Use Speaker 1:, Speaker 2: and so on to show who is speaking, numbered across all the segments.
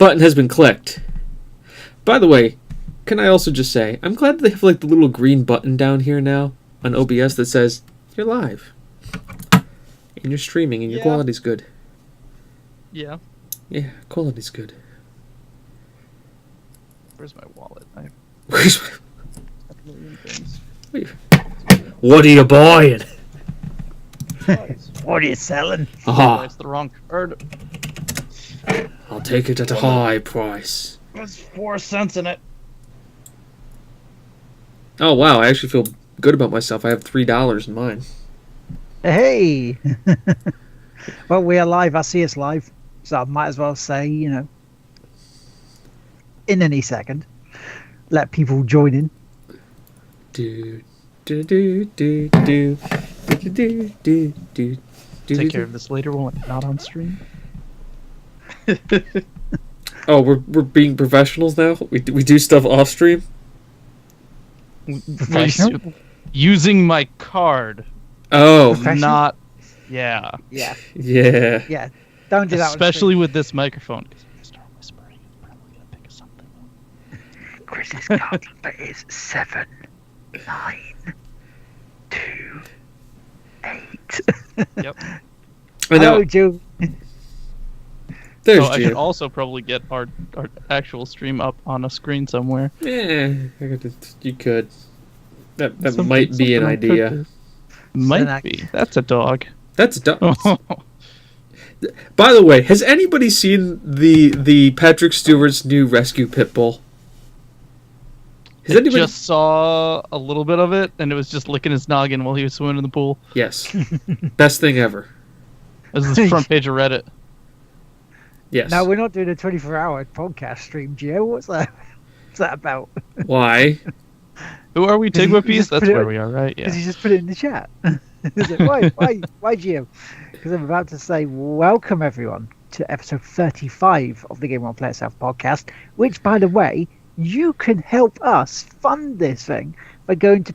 Speaker 1: button has been clicked. By the way, can I also just say, I'm glad they have like the little green button down here now on OBS that says you're live. And you're streaming and your quality's good.
Speaker 2: Yeah.
Speaker 1: Yeah, quality's good.
Speaker 2: Where's my wallet? I have
Speaker 1: Where's
Speaker 2: a million things.
Speaker 1: What are you buying?
Speaker 3: What are you selling?
Speaker 1: Aha.
Speaker 2: It's the wrong card.
Speaker 1: I'll take it at a high price.
Speaker 2: There's 4 cents in it.
Speaker 1: Oh wow, I actually feel good about myself. I have $3 in mine.
Speaker 3: Hey! Well, we are live. I see us live. So I might as well say, in any second, let people join in.
Speaker 1: Do do do do do do do do do.
Speaker 2: Take care of this later when we're not on stream.
Speaker 1: Oh, we're being professionals now. We do stuff off stream.
Speaker 3: Professional?
Speaker 2: Using my card.
Speaker 1: Oh,
Speaker 3: Professional?
Speaker 2: Not. Yeah.
Speaker 3: Yeah.
Speaker 1: yeah.
Speaker 3: Yeah. Don't do that.
Speaker 2: Especially with this microphone. Because if I start whispering, it's probably going to pick something up.
Speaker 3: Chris's card number is 7, 9, 2, 8.
Speaker 2: Yep.
Speaker 1: I know.
Speaker 3: Oh, Joe.
Speaker 1: There's
Speaker 2: So I should
Speaker 1: Jim.
Speaker 2: also probably get our actual stream up on a screen somewhere.
Speaker 1: Yeah, you could. That
Speaker 2: Something-
Speaker 1: might be an
Speaker 2: something on
Speaker 1: idea.
Speaker 2: purpose. Might
Speaker 3: Snack.
Speaker 2: be. That's a dog.
Speaker 1: That's dumb. By the way, has anybody seen the Patrick Stewart's new rescue pit bull? Has
Speaker 2: I
Speaker 1: anybody?
Speaker 2: just saw a little bit of it, and it was just licking his noggin while he was swimming in the pool.
Speaker 1: Yes. Best thing ever.
Speaker 2: This is the front page of Reddit.
Speaker 1: Yes.
Speaker 3: No, we're not doing a 24-hour podcast stream, Gio. What's that? What's that about?
Speaker 1: Why?
Speaker 2: Who are we,
Speaker 3: Because you
Speaker 2: Tigma Piece?
Speaker 3: just
Speaker 2: That's
Speaker 3: put it-
Speaker 2: where we are, right?
Speaker 3: Because
Speaker 2: Yeah.
Speaker 3: you just put it in the chat. Is it, why, Gio? Because I'm about to say welcome everyone to episode 35 of the Game On Play Itself podcast, which, by the way, you can help us fund this thing by going to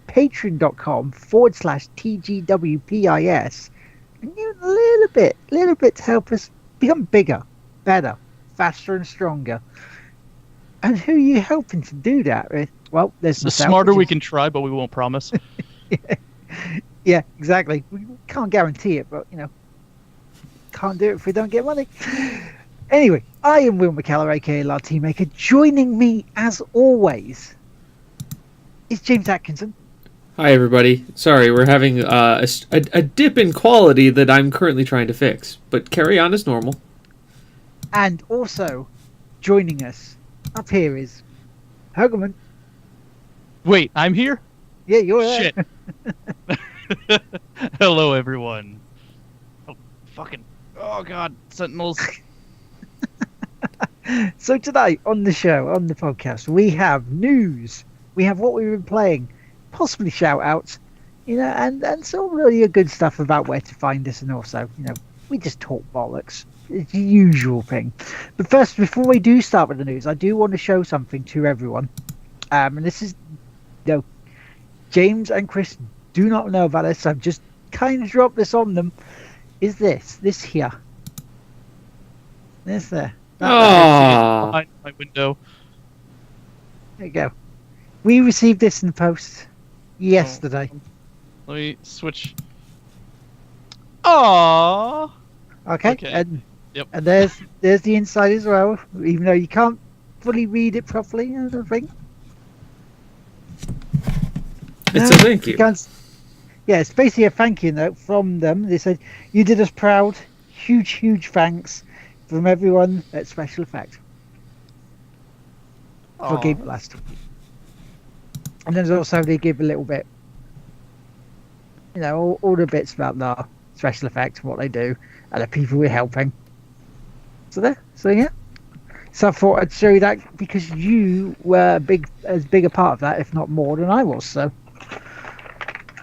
Speaker 3: patreon.com/TGWPIS and give a little bit to help us become bigger, better, faster and stronger. And who are you helping to do that with? Well, there's
Speaker 2: The
Speaker 3: myself,
Speaker 2: smarter
Speaker 3: which
Speaker 2: we
Speaker 3: is-
Speaker 2: can try, but we won't promise.
Speaker 3: Yeah, exactly. We can't guarantee it, but can't do it if we don't get money. Anyway, I am Will McKellar, aka LRT Maker. Joining me, as always, is James Atkinson.
Speaker 1: Hi everybody. Sorry, we're having a dip in quality that I'm currently trying to fix, but carry on as normal.
Speaker 3: And also joining us up here is Hogerman.
Speaker 2: Wait, I'm here?
Speaker 3: Yeah, you're there.
Speaker 2: Shit. Hello, everyone. Oh, God, Sentinels.
Speaker 3: So tonight on the show, on the podcast, we have news. We have what we've been playing, possibly shout outs, and some really good stuff about where to find us, and also, we just talk bollocks. It's the usual thing. But first, before we do start with the news, I do want to show something to everyone. And this is, James and Chris do not know about this, so I've just kind of dropped this on them. Is this here? This there.
Speaker 1: Oh,
Speaker 2: Behind my window.
Speaker 3: There you go. We received this in the post yesterday.
Speaker 2: Let me switch. Aww.
Speaker 3: Okay.
Speaker 2: Okay.
Speaker 3: And
Speaker 2: Yep.
Speaker 3: and there's the inside as well, even though you can't fully read it properly, I don't think.
Speaker 1: it's a thank you.
Speaker 3: Yeah, it's basically a thank you note from them. They said, "You did us proud. Huge thanks from everyone at Special Effect for Game Blast." And then also they give a little bit, all the bits about the Special Effect, what they do, and the people we're helping. So yeah. So I thought I'd show you that because you were as big a part of that, if not more than I was. So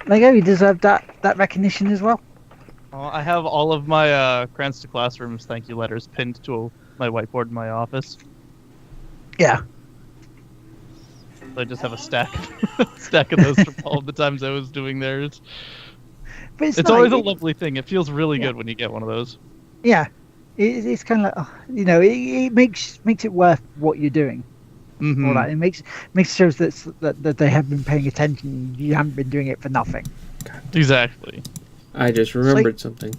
Speaker 3: there you go. You deserve that recognition as well.
Speaker 2: I have all of my Crayons to Classrooms thank you letters pinned to my whiteboard in my office.
Speaker 3: Yeah.
Speaker 2: I just have a stack of those from all the times I was doing theirs.
Speaker 3: But
Speaker 2: It's always a lovely thing. It feels really good when you get one of those.
Speaker 3: Yeah. It's kind of like, it makes it worth what you're doing.
Speaker 2: Mm-hmm.
Speaker 3: All that it makes shows that they have been paying attention. You haven't been doing it for nothing.
Speaker 2: Exactly.
Speaker 1: I just remembered something.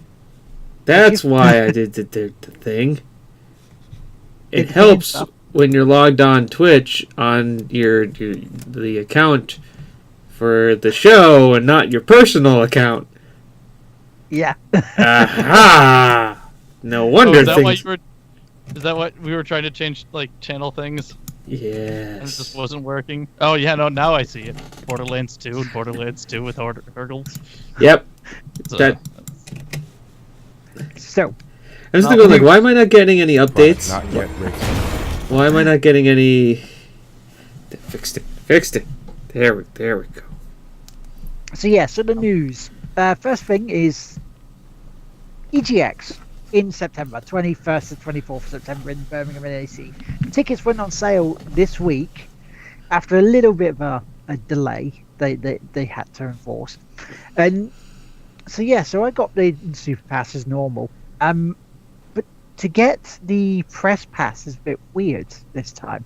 Speaker 1: That's why I did the thing. It helps when you're logged on Twitch on the account for the show and not your personal account.
Speaker 3: Yeah.
Speaker 1: Aha! No wonder
Speaker 2: is that why
Speaker 1: things.
Speaker 2: is that what we were trying to change, like, channel things? And it
Speaker 1: Yes.
Speaker 2: just wasn't working. Oh yeah, no, now I see it. Borderlands 2 and Borderlands 2 with hurdles.
Speaker 1: Yep.
Speaker 2: So,
Speaker 1: That-
Speaker 3: So
Speaker 1: I'm just going like, why am I not getting any updates?
Speaker 4: Not yet ready.
Speaker 1: Why am I not getting any? Fixed it. There we go.
Speaker 3: so the news. First thing is EGX in September, 21st to 24th of September in Birmingham and AC. Tickets went on sale this week after a little bit of a delay they had to enforce. And so I got the Super Pass as normal. But to get the Press Pass is a bit weird this time.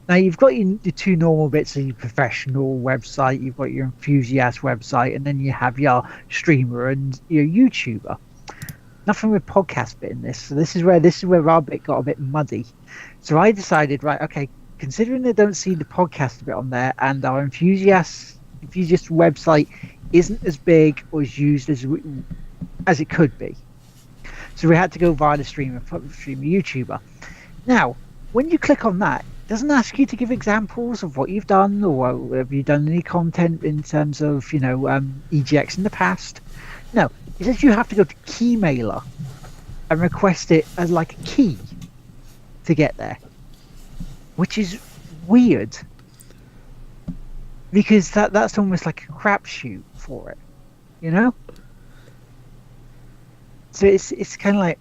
Speaker 3: Now you've got your two normal bits of your professional website, you've got your enthusiast website, and then you have your streamer and your YouTuber. Nothing with podcast bit in this. So this is where our bit got a bit muddy. So I decided, right, okay, considering they don't see the podcast bit on there, and our enthusiast website isn't as big or as used as it could be, so we had to go via the streamer YouTuber. Now, when you click on that, it doesn't ask you to give examples of what you've done, or have you done any content in terms of EGX in the past. No, it says you have to go to Keymailer and request it as like a key to get there, which is weird because that's almost like a crapshoot for it, you know. So it's kind of like,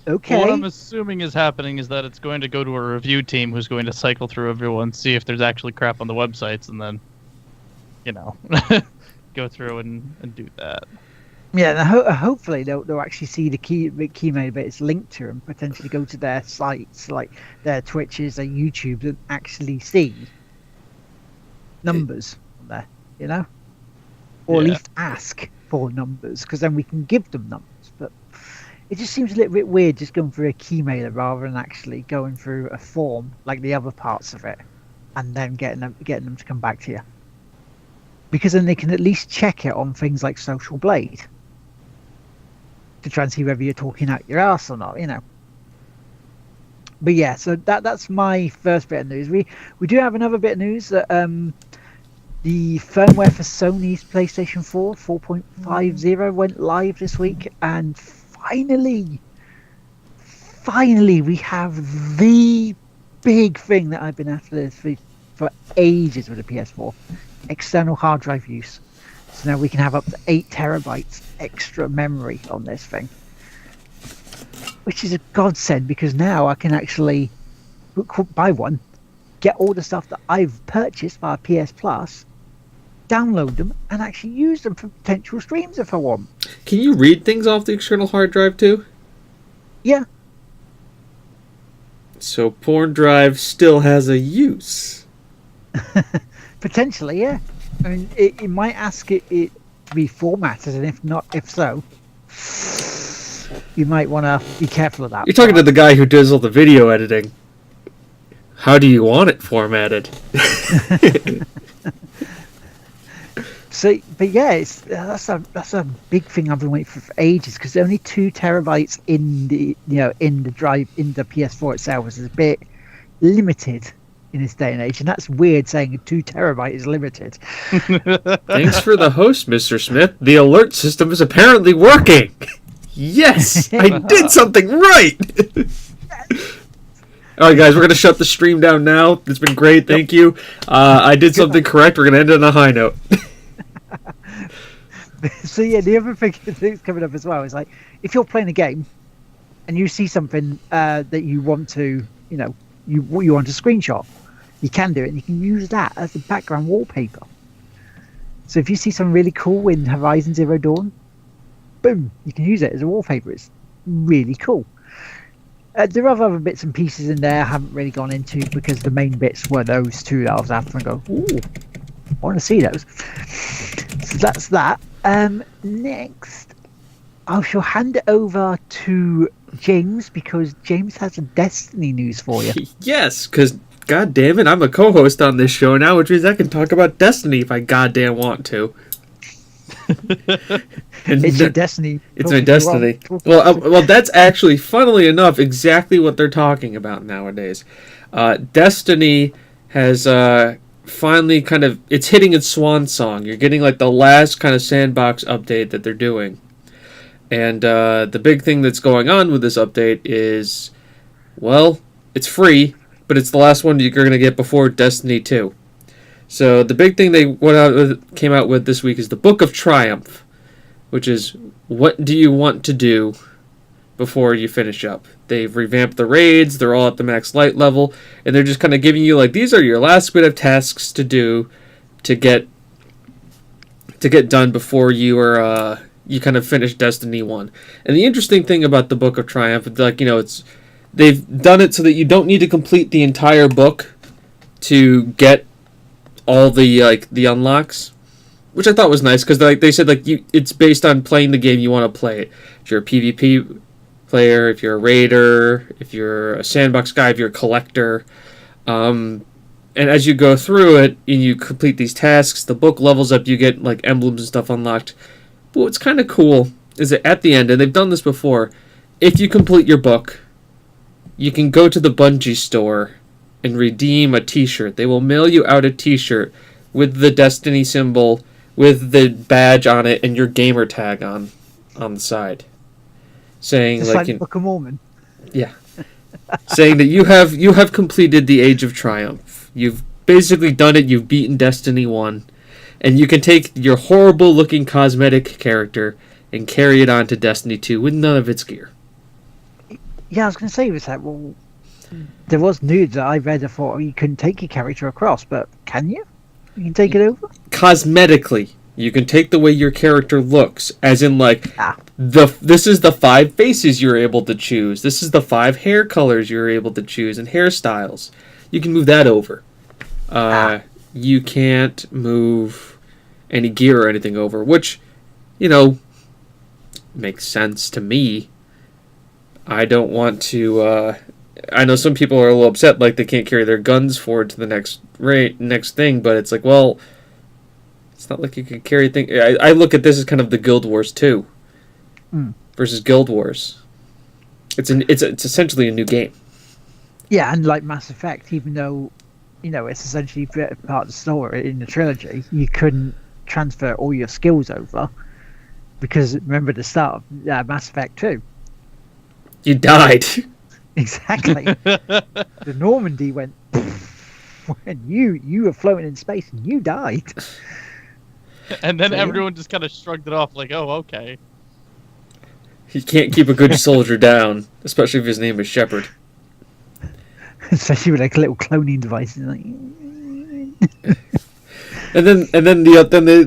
Speaker 3: okay.
Speaker 2: What I'm assuming is happening is that it's going to go to a review team who's going to cycle through everyone, see if there's actually crap on the websites, and then, go through and do that.
Speaker 3: Yeah, and hopefully they'll actually see the Keymail bit is linked to and potentially go to their sites, like their Twitches, their YouTube, and actually see numbers on there, or at least ask for numbers, because then we can give them numbers. But it just seems a little bit weird just going through a Keymailer rather than actually going through a form like the other parts of it, and then getting them to come back to you. Because then they can at least check it on things like Social Blade to try and see whether you're talking out your ass or not, But yeah, so that's my first bit of news. We do have another bit of news that the firmware for Sony's PlayStation 4 4.50 went live this week, and finally we have the big thing that I've been after this for ages with the PS4. External hard drive use. So now we can have up to 8 terabytes extra memory on this thing, which is a godsend, because now I can actually buy one, get all the stuff that I've purchased via PS Plus, download them, and actually use them for potential streams if I want.
Speaker 1: Can you read things off the external hard drive too?
Speaker 3: Yeah.
Speaker 1: So porn drive still has a use.
Speaker 3: Potentially, yeah. I mean, it might ask it to be formatted, and if so, you might want to be careful of that.
Speaker 1: You're talking to the guy who does all the video editing. How do you want it formatted?
Speaker 3: So, but yeah, that's a big thing I've been waiting for ages, because only 2 terabytes in the drive in the PS4 itself is a bit limited in this day and age, and that's weird saying 2 terabyte is limited.
Speaker 1: Thanks for the host, Mr. Smith. The alert system is apparently working. Yes, I did something right. All right, guys, we're going to shut the stream down now. It's been great. Thank you. I did something correct. We're going to end it on a high note.
Speaker 3: So yeah, the other thing that's coming up as well is, like, if you're playing a game and you see something that you want to, you want to screenshot, you can do it, and you can use that as the background wallpaper. So if you see something really cool in Horizon Zero Dawn, boom, you can use it as a wallpaper. It's really cool. There are other bits and pieces in there I haven't really gone into because the main bits were those two that I was after and go, ooh, I want to see those. So that's that. Next, I shall hand it over to James because James has a Destiny news for you.
Speaker 1: Yes, because god damn it, I'm a co-host on this show now, which means I can talk about Destiny if I goddamn want to.
Speaker 3: It's your Destiny.
Speaker 1: It's my Destiny. Well, that's actually, funnily enough, exactly what they're talking about nowadays. Destiny has finally it's hitting its swan song. You're getting like the last kind of sandbox update that they're doing. And the big thing that's going on with this update is, well, it's free, but it's the last one you're going to get before Destiny 2. So the big thing they came out with this week is the Book of Triumph, which is what do you want to do before you finish up. They've revamped the raids, they're all at the max light level, and they're just kind of giving you like these are your last bit of tasks to do to get done before you are you kind of finish Destiny 1. And the interesting thing about the Book of Triumph, like, they've done it so that you don't need to complete the entire book to get all the unlocks, which I thought was nice because they said it's based on playing the game you want to play it. If you're a PvP player, if you're a raider, if you're a sandbox guy, if you're a collector, and as you go through it and you complete these tasks, the book levels up. You get like emblems and stuff unlocked. But what's kind of cool is that at the end, and they've done this before, if you complete your book, you can go to the Bungie store and redeem a t-shirt. They will mail you out a t-shirt with the Destiny symbol, with the badge on it, and your gamer tag on the side. Saying
Speaker 3: Just like Book of Mormon.
Speaker 1: Yeah. Saying that you have completed the Age of Triumph. You've basically done it, you've beaten Destiny 1, and you can take your horrible looking cosmetic character and carry it on to Destiny 2 with none of its gear.
Speaker 3: Yeah, I was going to say, there was news that I read. I thought you couldn't take your character across, but can you? You can take it over?
Speaker 1: Cosmetically, you can take the way your character looks, as in this is the 5 faces you're able to choose. This is the 5 hair colors you're able to choose and hairstyles. You can move that over. You can't move any gear or anything over, which, makes sense to me. I don't want to. I know some people are a little upset, like they can't carry their guns forward to the next thing, but it's like, well, it's not like you can carry things. I look at this as kind of the Guild Wars 2 versus Guild Wars. It's essentially a new game.
Speaker 3: Yeah, and like Mass Effect, even though it's essentially part of the story in the trilogy, you couldn't transfer all your skills over because remember the start of Mass Effect 2.
Speaker 1: You died.
Speaker 3: Exactly. The Normandy went when you were floating in space and you died.
Speaker 2: And then everyone just kind of shrugged it off like, oh, okay.
Speaker 1: You can't keep a good soldier down, especially if his name is Shepard.
Speaker 3: Especially with like a little cloning device.
Speaker 1: And then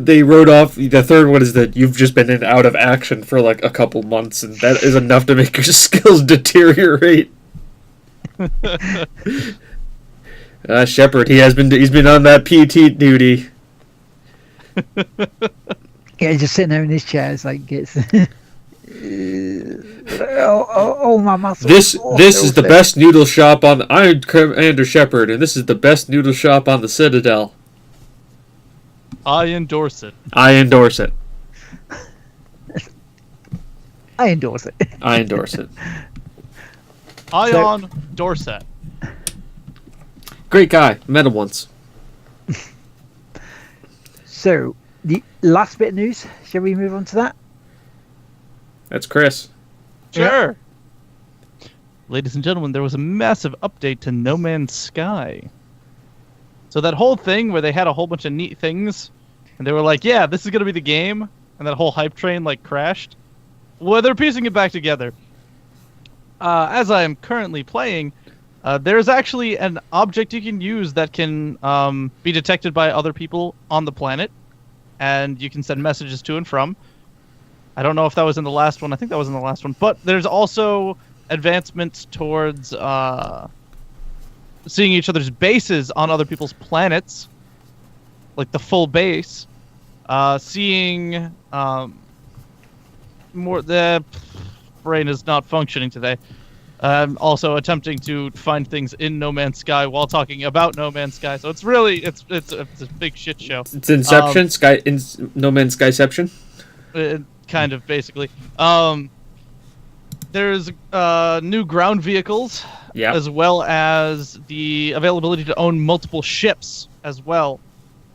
Speaker 1: they wrote off the third one is that you've just been out of action for like a couple months, and that is enough to make your skills deteriorate. Shepard, he's been on that PT duty.
Speaker 3: Yeah, just sitting there in his chair, it's like gets. My muscles.
Speaker 1: This is the best noodle shop on Iron Commander Shepard, and this is the best noodle shop on the Citadel.
Speaker 2: I endorse it.
Speaker 1: I endorse it.
Speaker 3: I endorse it.
Speaker 1: I endorse it.
Speaker 2: Ion Dorset.
Speaker 1: Great guy. Met him once.
Speaker 3: So, the last bit of news, shall we move on to that?
Speaker 1: That's Chris.
Speaker 2: Sure. Yeah. Ladies and gentlemen, there was a massive update to No Man's Sky. So that whole thing where they had a whole bunch of neat things, and they were like, yeah, this is going to be the game, and that whole hype train, crashed. Well, they're piecing it back together. As I am currently playing, there's actually an object you can use that can be detected by other people on the planet, and you can send messages to and from. I don't know if that was in the last one. I think that was in the last one. But there's also advancements towards seeing each other's bases on other people's planets, like the full base. Seeing more. The brain is not functioning today. Also attempting to find things in No Man's Sky while talking about No Man's Sky. So it's really it's a big shit show.
Speaker 1: It's Inception, No Man's Skyception.
Speaker 2: Kind of, basically. There's new ground vehicles, as well as the availability to own multiple ships as well.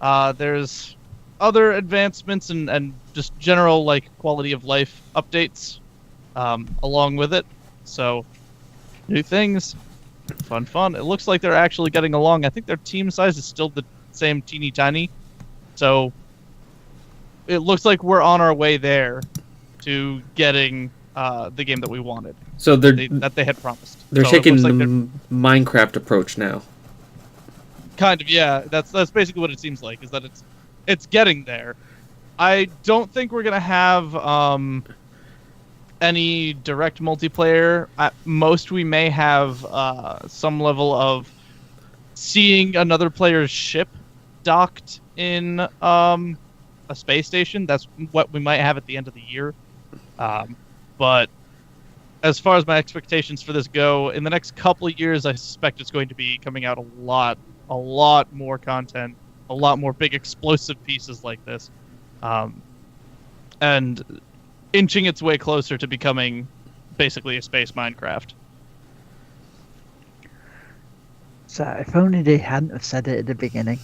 Speaker 2: There's other advancements and just general quality of life updates along with it. So new things, fun. It looks like they're actually getting along. I think their team size is still the same, teeny tiny. So it looks like we're on our way there to getting the game that we wanted.
Speaker 1: So
Speaker 2: that they had promised.
Speaker 1: They're
Speaker 2: so
Speaker 1: taking the Minecraft approach now.
Speaker 2: Kind of, yeah. That's basically what it seems like. Is that it's getting there. I don't think we're gonna have any direct multiplayer. At most, we may have some level of seeing another player's ship docked in a space station. That's what we might have at the end of the year. But as far as my expectations for this go, in the next couple of years, I suspect it's going to be coming out a lot more content, a lot more big explosive pieces like this, and inching its way closer to becoming basically a space Minecraft.
Speaker 3: So if only they hadn't have said it at the beginning.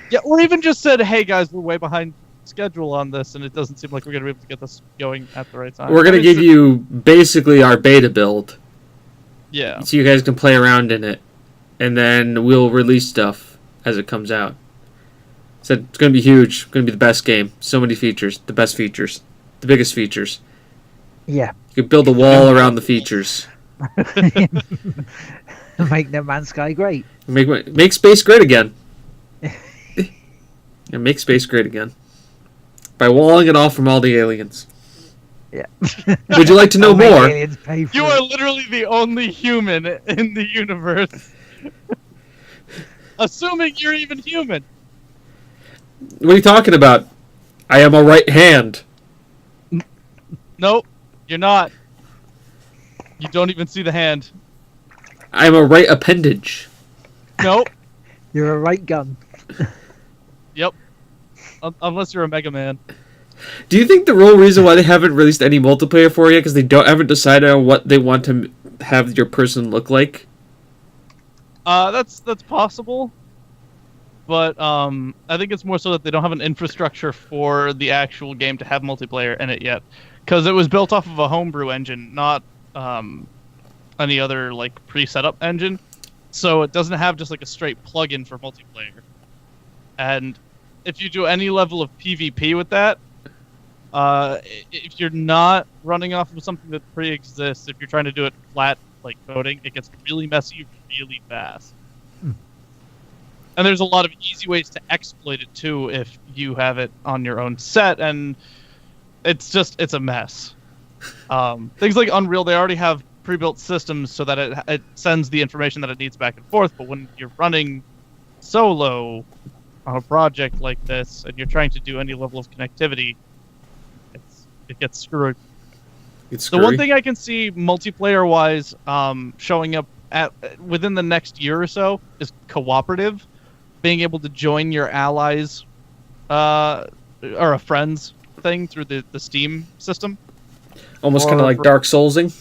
Speaker 2: Yeah, or even just said, "Hey guys, we're way behind schedule on this, and it doesn't seem like we're going to be able to get this going at the right time."
Speaker 1: We're going to give you basically our beta build.
Speaker 2: Yeah.
Speaker 1: So you guys can play around in it, and then we'll release stuff as it comes out. So it's going to be huge. It's going to be the best game. So many features. The best features. The biggest features.
Speaker 3: Yeah.
Speaker 1: You can build a wall around the features.
Speaker 3: Make No Man's Sky great.
Speaker 1: Make space great again. And make space great again. By walling it off from all the aliens.
Speaker 3: Yeah.
Speaker 1: Would you like to know more?
Speaker 2: You are literally the only human in the universe. Assuming you're even human.
Speaker 1: What are you talking about? I am a right hand.
Speaker 2: Nope, you're not. You don't even see the hand.
Speaker 1: I'm a right appendage.
Speaker 2: Nope.
Speaker 3: You're a right gun.
Speaker 2: Yep. Unless you're a Mega Man.
Speaker 1: Do you think the real reason why they haven't released any multiplayer for you because they haven't decided on what they want to have your person look like?
Speaker 2: That's possible. But I think it's more so that they don't have an infrastructure for the actual game to have multiplayer in it yet, because it was built off of a homebrew engine, not any other pre-setup engine. So it doesn't have just a straight plug-in for multiplayer. And if you do any level of PvP with that, if you're not running off of something that pre-exists, if you're trying to do it flat like coding, it gets really messy really fast. And there's a lot of easy ways to exploit it too if you have it on your own set, and it's a mess. Things like Unreal, they already have pre-built systems so that it sends the information that it needs back and forth, but when you're running solo on a project like this and you're trying to do any level of connectivity, it gets screwed. The one thing I can see multiplayer-wise showing up within the next year or so is cooperative. Being able to join your allies or a friends thing through the Steam system.
Speaker 1: Almost kind of like Dark Soulsing?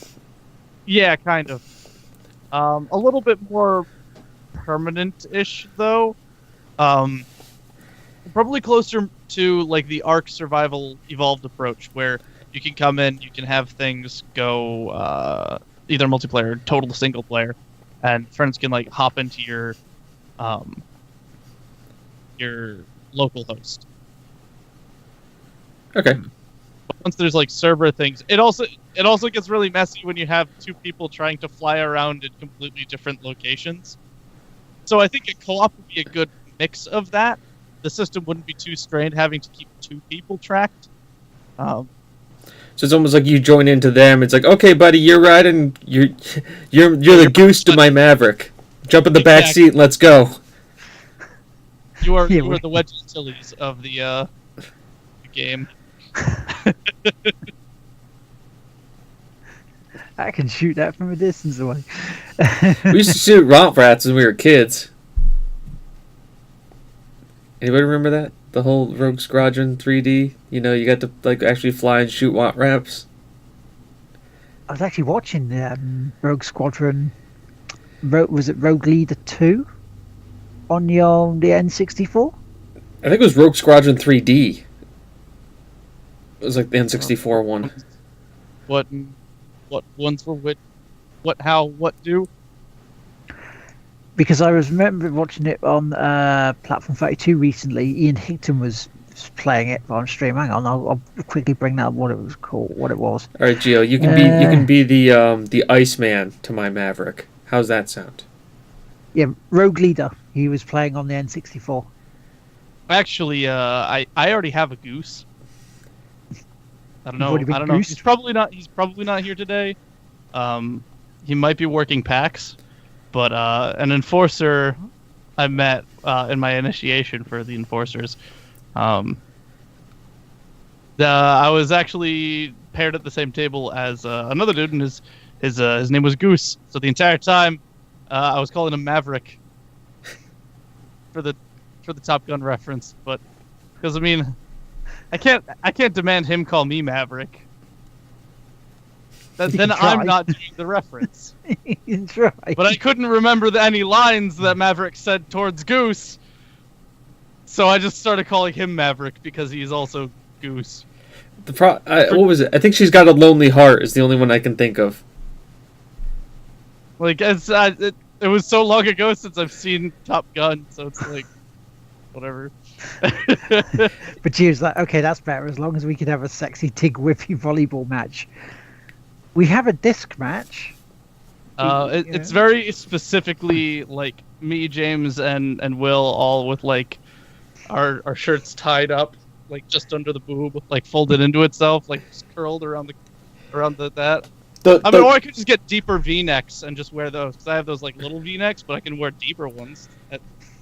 Speaker 2: Yeah, kind of. A little bit more permanent-ish, though. Probably closer to the Ark Survival Evolved approach, where you can come in, you can have things go either multiplayer or total single player, and friends can hop into your local host.
Speaker 1: Okay.
Speaker 2: But once there's server things, it also gets really messy when you have two people trying to fly around in completely different locations. So I think a co-op would be a good mix of that. The system wouldn't be too strained having to keep two people tracked,
Speaker 1: So it's almost like you join into them. It's like, okay, buddy, you're riding. You're the goose to my Maverick. Jump in the back seat and let's go.
Speaker 2: You are
Speaker 3: Yeah,
Speaker 2: the Wedge Antilles of the game.
Speaker 3: I can shoot that from a distance away.
Speaker 1: We used to shoot romp rats when we were kids. Anybody remember that? The whole Rogue Squadron 3D? You know, you got to like actually fly and shoot romp rats.
Speaker 3: I was actually watching Rogue Squadron. Was it Rogue Leader 2 on the N64?
Speaker 1: I think it was Rogue Squadron 3D. It was like the N64 one.
Speaker 2: What ones were which? What, how, what do?
Speaker 3: Because I remember watching it on Platform 32 recently. Ian Higton was playing it on stream. Hang on, I'll quickly bring that up what it was called, what it was.
Speaker 1: All right, Gio, you can be the Iceman to my Maverick. How's that sound?
Speaker 3: Yeah, Rogue Leader. He was playing on the N64.
Speaker 2: Actually, I already have a goose. I don't know.
Speaker 3: already been
Speaker 2: I don't know.
Speaker 3: goosed?
Speaker 2: He's probably not here today. He might be working PAX, but an enforcer I met in my initiation for the enforcers. I was actually paired at the same table as another dude, and his name was Goose. So the entire time, I was calling him Maverick for the Top Gun reference, but because I mean, I can't demand him call me Maverick. Then I'm not doing the reference.
Speaker 3: That's right.
Speaker 2: But I couldn't remember any lines that Maverick said towards Goose, so I just started calling him Maverick because he's also Goose.
Speaker 1: What was it? I think She's Got a Lonely Heart is the only one I can think of.
Speaker 2: Like it was so long ago since I've seen Top Gun, so it's like whatever.
Speaker 3: But she was like, okay, that's better, as long as we could have a sexy Tig Whippy volleyball match. We have a disc match.
Speaker 2: It's very specifically like me, James, and Will all with like our shirts tied up, like just under the boob, like folded into itself, like just curled around that. I mean, or I could just get deeper V-necks and just wear those, because I have those like little V-necks, but I can wear deeper ones. I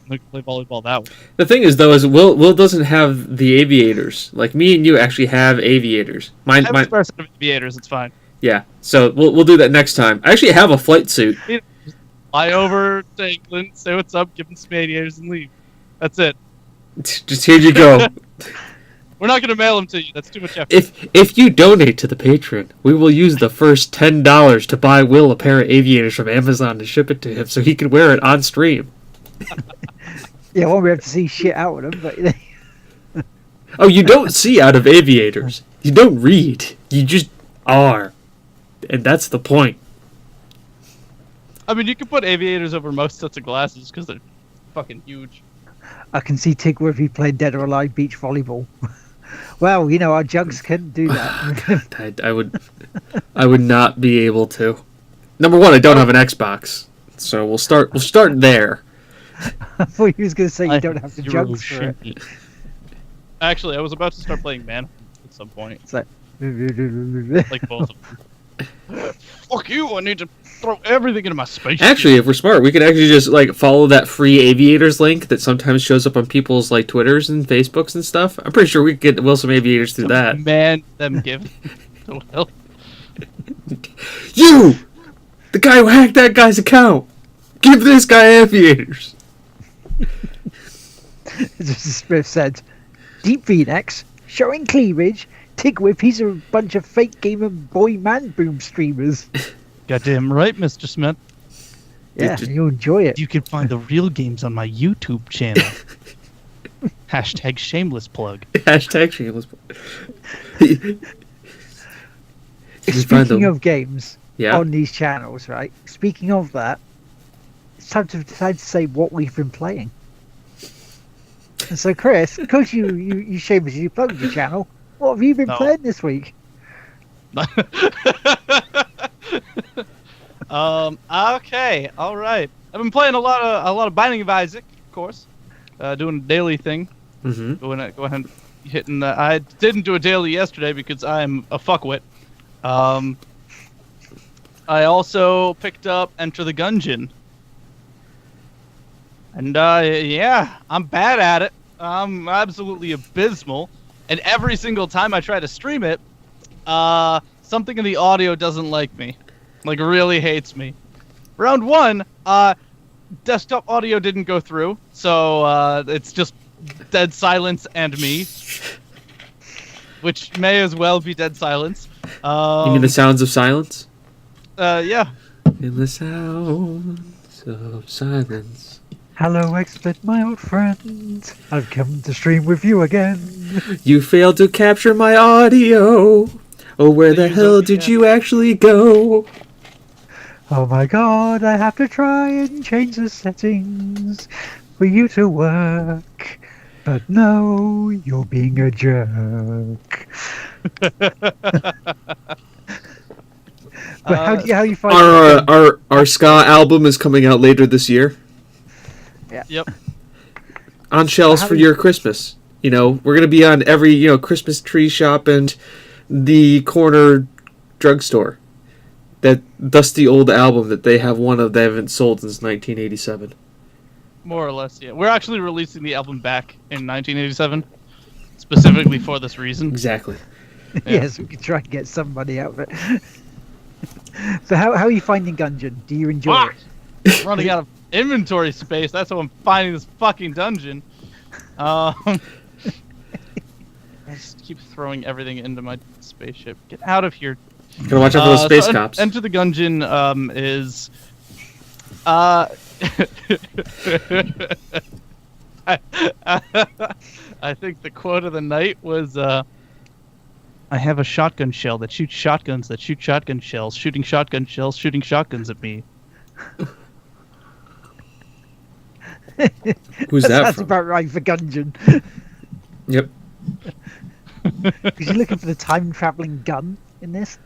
Speaker 2: can play volleyball that way.
Speaker 1: The thing is, though, is Will doesn't have the aviators. Like me and you actually have aviators.
Speaker 2: I have a spare set of aviators. It's fine.
Speaker 1: Yeah, so we'll do that next time. I actually have a flight suit.
Speaker 2: Just fly over to England, say what's up, give them some aviators, and leave. That's it.
Speaker 1: Just here you go.
Speaker 2: We're not gonna mail them to you. That's too much effort.
Speaker 1: If you donate to the Patreon, we will use the first $10 to buy Will a pair of aviators from Amazon and ship it to him so he can wear it on stream.
Speaker 3: Yeah, I won't be able to see shit out of them, but
Speaker 1: Oh, you don't see out of aviators. You don't read. You just are. And that's the point.
Speaker 2: I mean, you can put aviators over most sets of glasses because they're fucking huge.
Speaker 3: I can see Tig Whippy playing Dead or Alive beach volleyball. Well, you know, our jugs can do that.
Speaker 1: I would not be able to. Number one, I don't have an Xbox, so we'll start there.
Speaker 3: I thought you was going to say you don't have the jugs for it.
Speaker 2: Actually, I was about to start playing Manhunt at some point.
Speaker 3: It's like...
Speaker 2: Like both of them. Fuck you! I need to throw everything into my space.
Speaker 1: Actually, if we're smart, we could actually just like follow that free aviators link that sometimes shows up on people's like Twitters and Facebooks and stuff. I'm pretty sure we could get Will some aviators through that.
Speaker 2: Man, them give to Will.
Speaker 1: You, the guy who hacked that guy's account, give this guy aviators.
Speaker 3: As Smith said, deep V-necks, showing cleavage. Tig Whippies are a bunch of fake Gamer Boy Man Boom streamers.
Speaker 2: Goddamn right, Mr. Smith.
Speaker 3: Yeah, you'll enjoy it.
Speaker 2: You can find the real games on my YouTube channel. Hashtag shameless plug.
Speaker 1: Hashtag shameless plug.
Speaker 3: Speaking of games
Speaker 1: Yeah.
Speaker 3: on these channels, right? Speaking of that, it's time to decide to say what we've been playing. And so, Chris, because you shamelessly plugged your channel, what have you been playing this week?
Speaker 2: Okay, all right. I've been playing a lot of Binding of Isaac, of course. Doing a daily thing.
Speaker 1: Mm-hmm.
Speaker 2: Go ahead and hitting. I didn't do a daily yesterday because I'm a fuckwit. I also picked up Enter the Gungeon. And yeah, I'm bad at it. I'm absolutely abysmal. And every single time I try to stream it, something in the audio doesn't like me. Like, really hates me. Round 1, desktop audio didn't go through, so it's just dead silence and me. Which may as well be dead silence.
Speaker 1: You mean the sounds of silence?
Speaker 2: Yeah.
Speaker 1: In the sounds of silence.
Speaker 3: Hello, XSplit, my old friend. I've come to stream with you again.
Speaker 1: You failed to capture my audio. Oh, where the hell did you actually go?
Speaker 3: Oh my god, I have to try and change the settings for you to work. But no, you're being a jerk. But how do you find
Speaker 1: Our ska album is coming out later this year.
Speaker 2: Yep.
Speaker 1: On shelves for your Christmas. You know, we're gonna be on every Christmas tree shop and the corner drugstore. That dusty old album that they haven't sold since 1987.
Speaker 2: More or less, yeah. We're actually releasing the album back in 1987, specifically for this reason.
Speaker 1: Exactly.
Speaker 3: Yes, we could try and get some money out of it. So how are you finding Gungeon? Do you enjoy
Speaker 2: Fuck!
Speaker 3: it?
Speaker 2: Running out of inventory space. That's how I'm finding this fucking dungeon. I just keep throwing everything into my spaceship. Get out of here.
Speaker 1: Gotta watch out for those space cops.
Speaker 2: Enter the Gungeon is I think the quote of the night was I have a shotgun shell that shoots shotguns that shoot shotgun shells, shooting shotgun shells, shooting shotguns at me.
Speaker 1: Who's that
Speaker 3: That's
Speaker 1: from?
Speaker 3: about right for Gungeon.
Speaker 1: Yep.
Speaker 3: Because you're looking for the time traveling gun in this.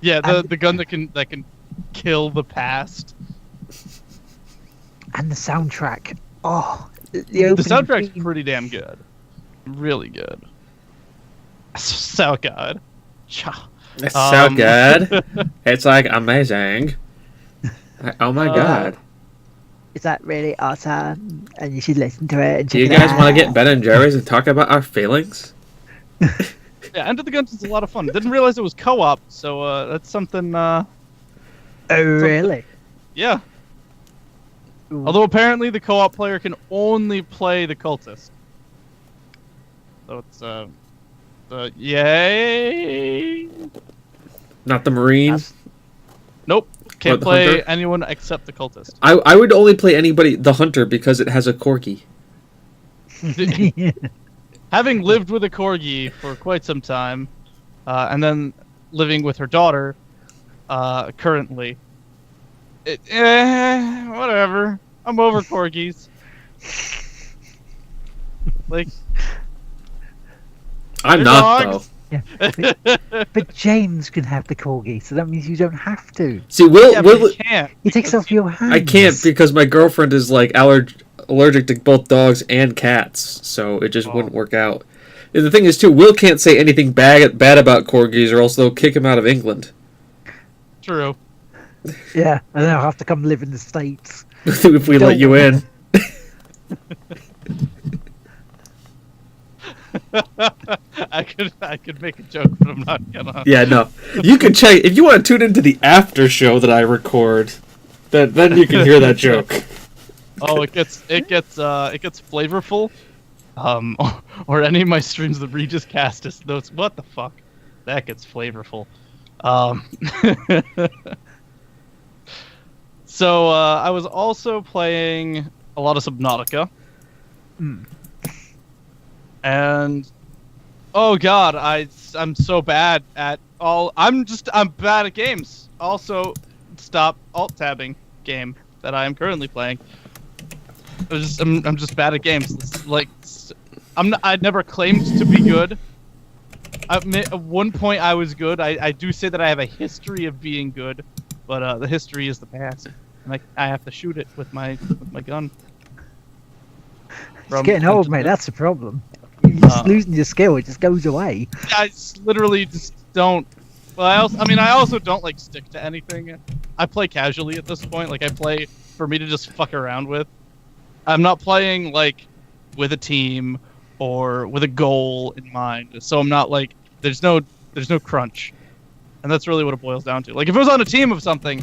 Speaker 2: Yeah,
Speaker 3: And-
Speaker 2: the gun that can kill the past.
Speaker 3: And the soundtrack. Oh, the
Speaker 2: The
Speaker 3: opening
Speaker 2: soundtrack's
Speaker 3: theme.
Speaker 2: pretty damn good. Really good. So good. Cha.
Speaker 1: That's so
Speaker 2: Um,
Speaker 1: good. It's like amazing. Oh my god.
Speaker 3: Is that really awesome? And you should listen to it. And
Speaker 1: Do you
Speaker 3: check it
Speaker 1: guys want to
Speaker 3: out.
Speaker 1: get Ben and Jerry's and talk about our feelings?
Speaker 2: Yeah, Enter the Gungeon's a lot of fun. Didn't realize it was co-op, so that's something.
Speaker 3: Oh, really?
Speaker 2: Yeah.
Speaker 3: Ooh.
Speaker 2: Although apparently the co-op player can only play the cultist. So it's yay.
Speaker 1: Not the Marine.
Speaker 3: That's-
Speaker 2: Nope. Can't
Speaker 1: the
Speaker 2: play
Speaker 1: hunter?
Speaker 2: anyone except the cultist.
Speaker 1: I would only play anybody the Hunter because it has a corgi.
Speaker 2: Having lived with a corgi for quite some time, and then living with her daughter, currently, whatever. I'm over corgis. Like,
Speaker 1: I'm
Speaker 2: They're
Speaker 1: not
Speaker 2: dogs.
Speaker 1: though.
Speaker 3: But James can have the corgi, so that means you don't have to.
Speaker 1: See,
Speaker 2: yeah, but you can't.
Speaker 3: He takes
Speaker 2: because
Speaker 3: off your hands.
Speaker 1: I can't because my girlfriend is like allergic to both dogs and cats, so it just wouldn't work out. And the thing is, too, Will can't say anything bad about corgis, or else they'll kick him out of England
Speaker 2: True.
Speaker 3: Yeah, and then I'll have to come live in the States.
Speaker 1: if we let you in.
Speaker 2: I could make a joke, but I'm not gonna.
Speaker 1: Yeah, no. You can check if you want to tune into the after show that I record. Then you can hear that joke.
Speaker 2: Oh, it gets flavorful. Or any of my streams that Regis cast is those. What the fuck? That gets flavorful. So I was also playing a lot of Subnautica. And oh god, I'm so bad at all. I'm bad at games. Also, stop alt tabbing game that I am currently playing. I'm just bad at games. It's like I'd never claimed to be good. At one point I was good. I do say that I have a history of being good, but the history is the past, and I have to shoot it with my gun.
Speaker 3: It's getting old, mate. That's the problem. You you're just losing your skill. It just goes away.
Speaker 2: I literally just don't. Well, I also don't like stick to anything. I play casually at this point. Like I play for me to just fuck around with. I'm not playing like with a team or with a goal in mind. So I'm not like there's no crunch, and that's really what it boils down to. Like if it was on a team of something,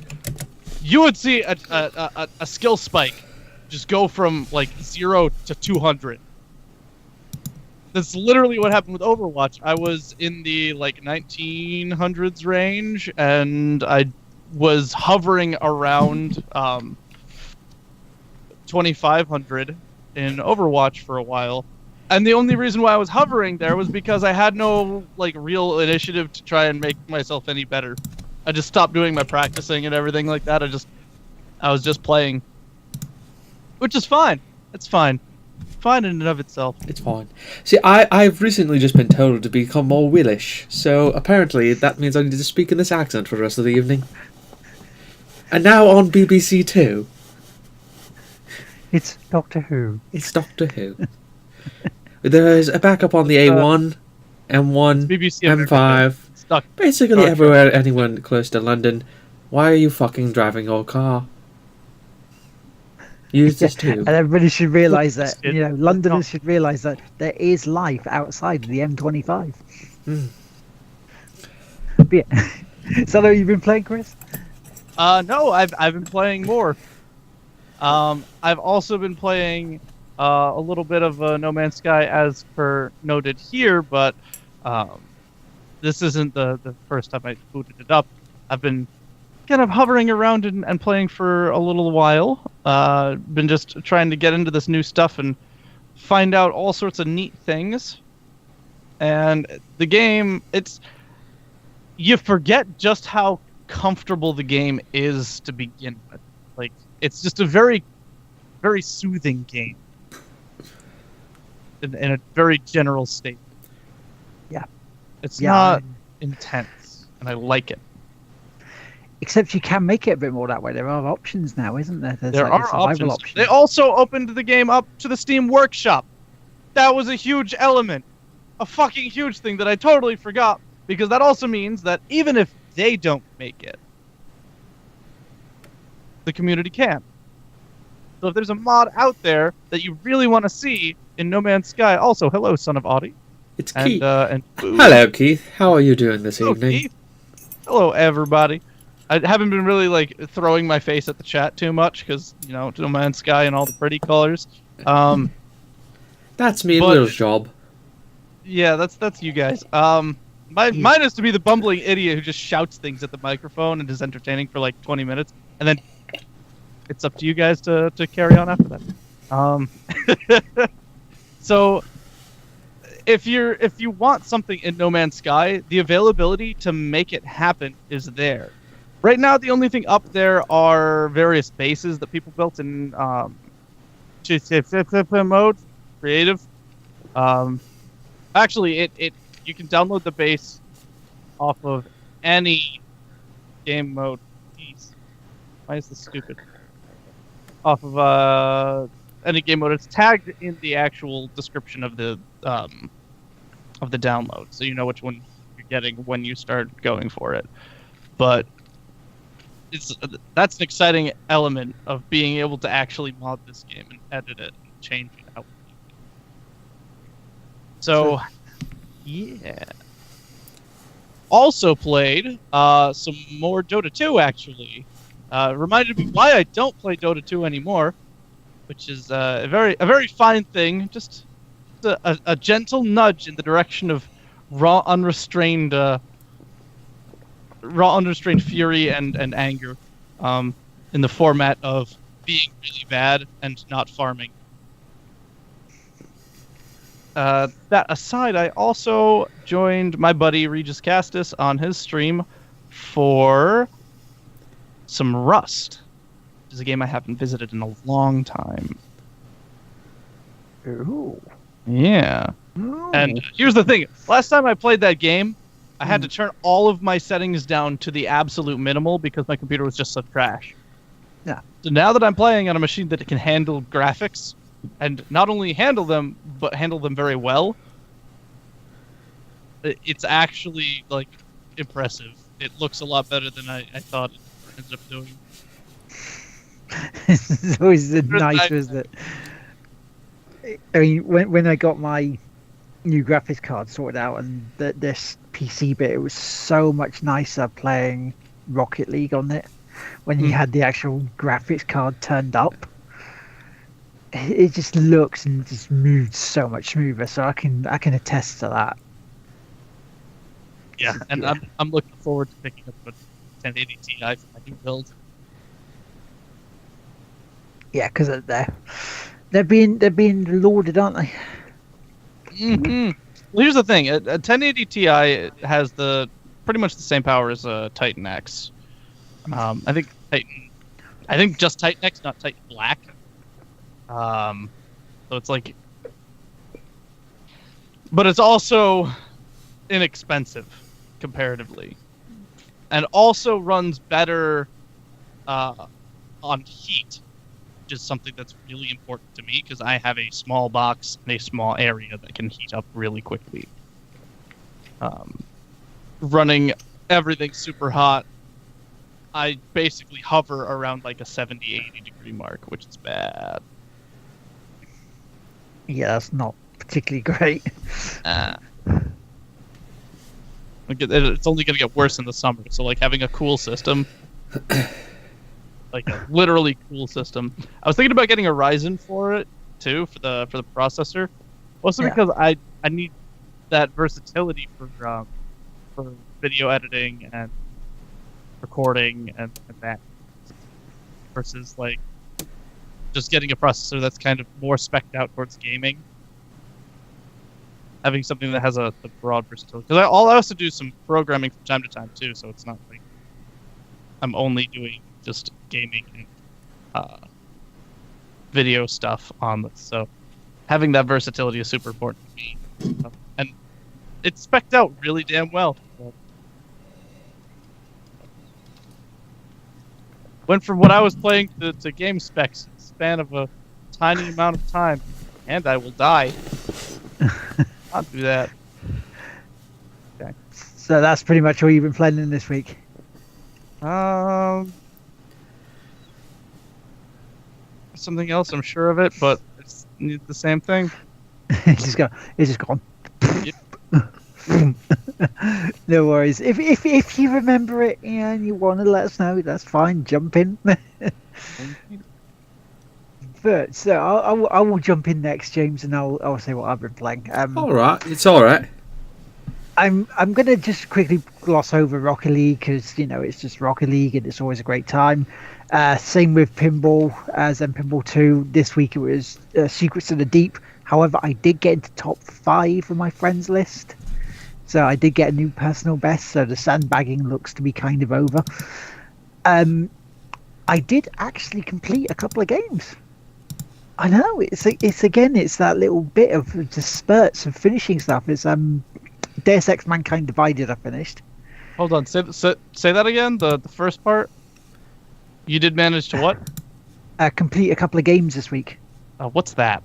Speaker 2: you would see a skill spike just go from like 0 to 200. That's literally what happened with Overwatch. I was in the like 1900s range, and I was hovering around 2500 in Overwatch for a while. And the only reason why I was hovering there was because I had no like real initiative to try and make myself any better. I just stopped doing my practicing and everything like that. I was just playing, which is fine. It's fine. Fine in and of itself.
Speaker 1: It's fine. See, I've recently just been told to become more Willish, so apparently that means I need to speak in this accent for the rest of the evening. And now on BBC Two,
Speaker 3: It's Doctor Who.
Speaker 1: it's Doctor Who. There's a backup on the A1, M1,
Speaker 2: BBC
Speaker 1: M5,
Speaker 2: Stuck.
Speaker 1: basically
Speaker 2: Star Trek.
Speaker 1: everywhere anyone close to London. Why are you fucking driving your car? Use this too.
Speaker 3: And everybody should realise that,
Speaker 2: It-
Speaker 3: you know, Londoners should realise that there is life outside of the M25.
Speaker 1: Mm.
Speaker 3: But yeah. So, have you been playing, Chris?
Speaker 2: No, I've been playing more. I've also been playing a little bit of No Man's Sky as per noted here, but this isn't the first time I booted it up. I've been kind of hovering around and playing for a little while. Been just trying to get into this new stuff and find out all sorts of neat things. And the game, you forget just how comfortable the game is to begin with. Like, it's just a very, very soothing game in a very general state.
Speaker 3: Yeah.
Speaker 2: It's
Speaker 3: Yeah,
Speaker 2: not intense, and I like it.
Speaker 3: Except you can make it a bit more that way. There are options now, isn't there? There's
Speaker 2: There
Speaker 3: like a
Speaker 2: are
Speaker 3: survival
Speaker 2: options.
Speaker 3: option.
Speaker 2: They also opened the game up to the Steam Workshop. That was a huge element. A fucking huge thing that I totally forgot, because that also means that even if they don't make it, the community can. So if there's a mod out there that you really want to see in No Man's Sky, also, hello, son of Audie.
Speaker 1: It's Keith.
Speaker 2: And
Speaker 1: Hello, Keith. How are you doing this
Speaker 2: Hello,
Speaker 1: evening?
Speaker 2: Keith. Hello, everybody. I haven't been really like throwing my face at the chat too much because No Man's Sky and all the pretty colors.
Speaker 1: That's me and
Speaker 2: But-
Speaker 1: Will's job.
Speaker 2: Yeah, that's you guys. Mine is to be the bumbling idiot who just shouts things at the microphone and is entertaining for like 20 minutes, and then it's up to you guys to carry on after that. So if you want something in No Man's Sky, the availability to make it happen is there. Right now, the only thing up there are various bases that people built in mode, creative. Actually, it you can download the base off of any game mode. Jeez. Why is this stupid? Off of any game mode. It's tagged in the actual description of the download, so you know which one you're getting when you start going for it. But that's an exciting element of being able to actually mod this game and edit it and change it out. So, yeah. Also played some more Dota 2, actually. Reminded me why I don't play Dota 2 anymore, which is a very fine thing. Just a gentle nudge in the direction of raw, unrestrained fury and anger, in the format of being really bad and not farming. That aside, I also joined my buddy Regis Castus on his stream for some Rust, which is a game I haven't visited in a long time.
Speaker 3: Ooh.
Speaker 2: Yeah.
Speaker 3: Ooh.
Speaker 2: And here's the thing. Last time I played that game, I had to turn all of my settings down to the absolute minimal because my computer was just so trash.
Speaker 3: Yeah.
Speaker 2: So now that I'm playing on a machine that can handle graphics, and not only handle them, but handle them very well, it's actually like impressive. It looks a lot better than I thought it ended up doing.
Speaker 3: It's always
Speaker 2: There's
Speaker 3: nice,
Speaker 2: nice-
Speaker 3: isn't it? I mean, when I got my new graphics card sorted out and this PC bit, it was so much nicer playing Rocket League on it when you had the actual graphics card turned up. It just looks and just moves so much smoother, so I can attest to that.
Speaker 2: Yeah, and
Speaker 3: Yeah.
Speaker 2: I'm looking forward to picking up a 1080 Ti for my new build.
Speaker 3: Yeah, because they're being lauded, aren't they?
Speaker 2: Well, here's the thing: a 1080 Ti has pretty much the same power as a Titan X. I think just Titan X, not Titan Black. So it's like, but it's also inexpensive comparatively, and also runs better on heat, which is something that's really important to me because I have a small box and a small area that can heat up really quickly. Running everything super hot, I basically hover around like a 70-80 degree mark, which is bad.
Speaker 3: Yeah, that's not particularly great.
Speaker 2: It's only going to get worse in the summer. So, like, having a cool system, like a literally cool system. I was thinking about getting a Ryzen for it too, for the processor, also
Speaker 3: Yeah.
Speaker 2: because I need that versatility for video editing and recording and that, versus like just getting a processor that's kind of more spec'd out towards gaming. Having something that has the broad versatility. Because I'll also do some programming from time to time too, so it's not like I'm only doing just gaming and video stuff on this. So having that versatility is super important to me. And it's spec'd out really damn well. Went from what I was playing to game specs in the span of a tiny amount of time, and I will die. I'll do that.
Speaker 3: So that's pretty much all you've been playing this week.
Speaker 2: Something else, I'm sure of it, but it's the same thing.
Speaker 3: It's just gone. No worries. If you remember it and you want to let us know, that's fine. Jump in. But so I will jump in next, James, and I'll say what I've been playing.
Speaker 1: All right, it's all right.
Speaker 3: I'm gonna just quickly gloss over Rocket League because it's just Rocket League and it's always a great time. Same with Pinball as in Pinball 2. This week it was Secrets of the Deep. However, I did get into top 5 of my friends list, so I did get a new personal best. So the sandbagging looks to be kind of over. I did actually complete a couple of games. I know it's that little bit of just spurts of finishing stuff. It's Deus Ex Mankind Divided. I finished.
Speaker 2: Hold on, say that again. The first part. You did manage to what?
Speaker 3: Complete a couple of games this week.
Speaker 2: What's that?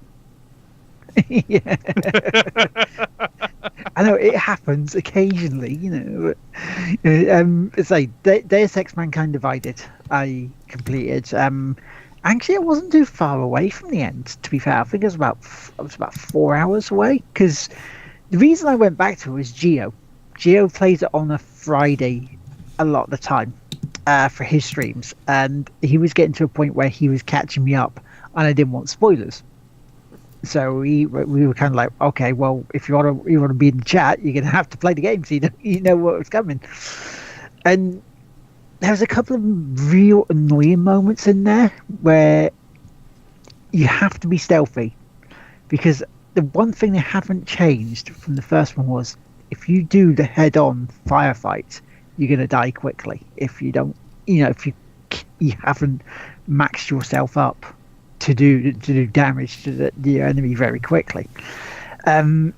Speaker 3: Yeah. I know it happens occasionally, It's like Deus Ex Mankind Divided. I completed. Actually, I wasn't too far away from the end. To be fair, I think I was about 4 hours away. Because the reason I went back to it was Geo. Geo plays it on a Friday a lot of the time for his streams, and he was getting to a point where he was catching me up, and I didn't want spoilers. So we were kind of like, okay, well, if you want to be in the chat, you're gonna have to play the game so you know what's coming. And there was a couple of real annoying moments in there where you have to be stealthy, because the one thing they haven't changed from the first one was if you do the head-on firefight, you're gonna die quickly. If you don't, if you haven't maxed yourself up to do damage to the enemy very quickly. So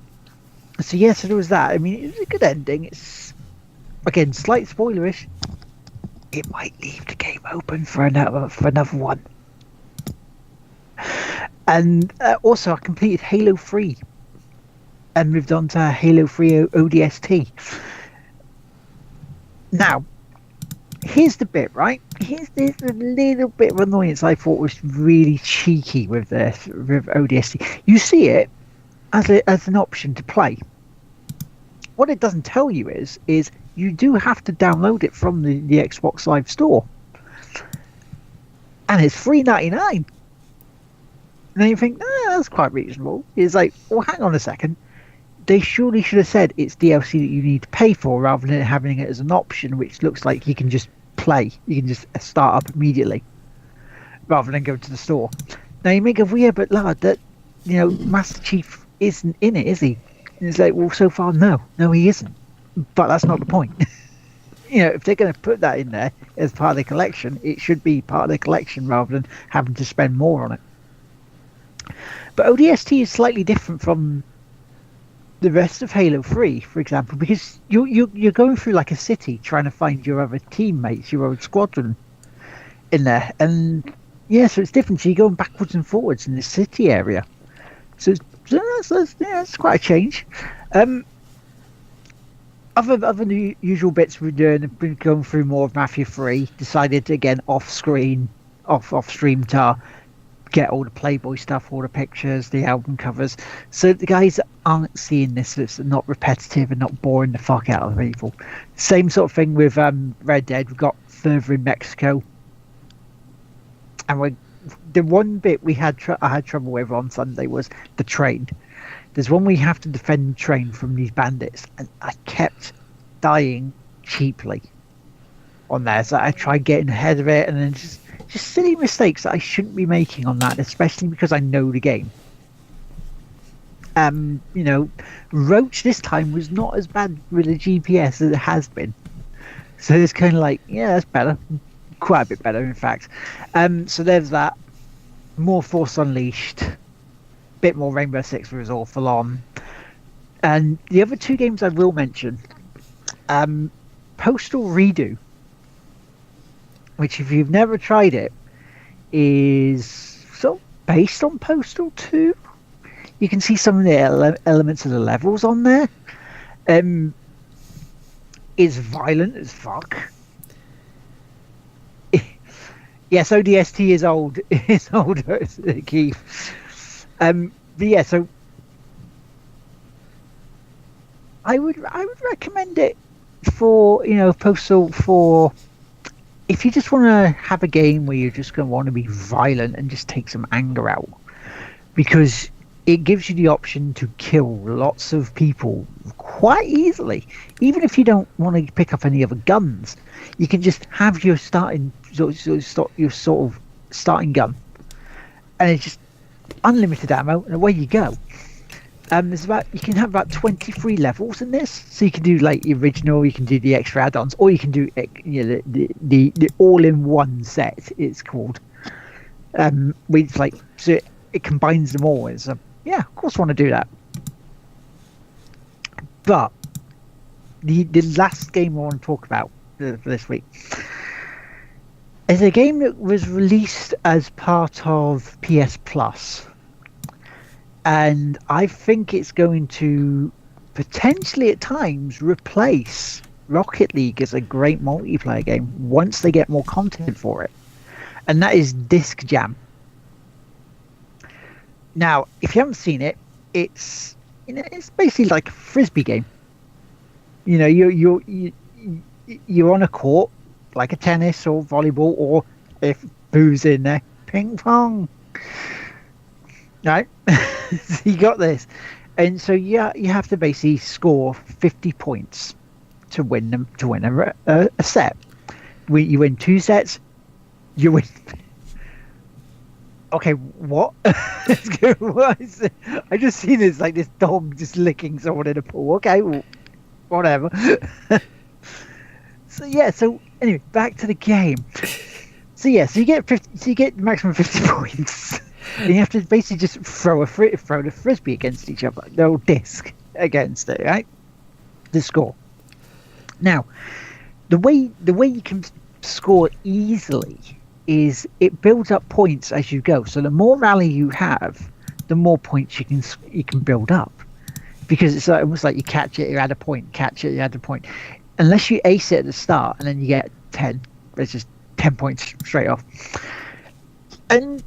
Speaker 3: there was that. I mean, it was a good ending. It's again slight spoilerish. It might leave the game open for another one. And also, I completed Halo 3. and moved on to Halo 3 ODST. Now, here's the bit, right? Here's this little bit of annoyance I thought was really cheeky with this, with ODST. You see it as an option to play. What it doesn't tell you is you do have to download it from the Xbox Live Store. And it's $3.99. And then you think, that's quite reasonable. It's like, well, hang on a second. They surely should have said it's DLC that you need to pay for rather than having it as an option, which looks like you can just play. You can just start up immediately rather than go to the store. Now you make a weird, but lad, that, Master Chief isn't in it, is he? And it's like, well, so far, no, he isn't. But that's not the point. If they're going to put that in there as part of the collection, it should be part of the collection rather than having to spend more on it. But ODST is slightly different from the rest of Halo 3, for example, because you're going through like a city trying to find your other teammates, your own squadron in there. And so it's different. So you're going backwards and forwards in the city area. So that's quite a change. Other usual bits we're doing, have been going through more of Mafia 3. Decided again off stream to get all the Playboy stuff, all the pictures, the album covers, so the guys that aren't seeing this, it's not repetitive and not boring the fuck out of people. Same sort of thing with Red Dead. We've got further in Mexico, and the one bit I had trouble with on Sunday was the train. There's one we have to defend the train from these bandits, and I kept dying cheaply on there. So I tried getting ahead of it, and then just silly mistakes that I shouldn't be making on that, especially because I know the game. Roach this time was not as bad with the GPS as it has been. So it's kind of like, that's better. Quite a bit better, in fact. So there's that. More Force Unleashed. Bit more Rainbow Six Resort full on. And the other two games I will mention, Postal Redo, which if you've never tried it, is sort of based on Postal 2. You can see some of the elements of the levels on there. It's violent as fuck. Yes, ODST is old. It's older, Keith. So I would recommend it for Postal for if you just want to have a game where you're just going to want to be violent and just take some anger out, because it gives you the option to kill lots of people quite easily. Even if you don't want to pick up any other guns, you can just have your starting gun, and it's just unlimited ammo, and away you go. You can have about 23 levels in this, so you can do like the original, you can do the extra add-ons, or you can do the all-in-one set. It's called. Which so it combines them all. It's of course I want to do that. But the last game I want to talk about for this week is a game that was released as part of PS Plus. And I think it's going to potentially at times replace Rocket League as a great multiplayer game once they get more content for it. And that is Disc Jam. Now, if you haven't seen it, it's basically like a frisbee game. You're on a court like a tennis or volleyball, or if booze in there, ping pong. Right? So you got this, and so you have to basically score 50 points to win a set. You win 2 sets, you win. Okay, what? What is it? I just seen this like this dog just licking someone in a pool. Okay, well, whatever. So anyway, back to the game. So you get maximum 50 points. And you have to basically just throw the frisbee against each other, the old disc against it, right? The score. Now, the way you can score easily is it builds up points as you go. So the more rally you have, the more points you can build up. because it's like, almost like you catch it, you add a point, catch it, you add a point. Unless you ace it at the start, and then you get 10. It's just 10 points straight off. And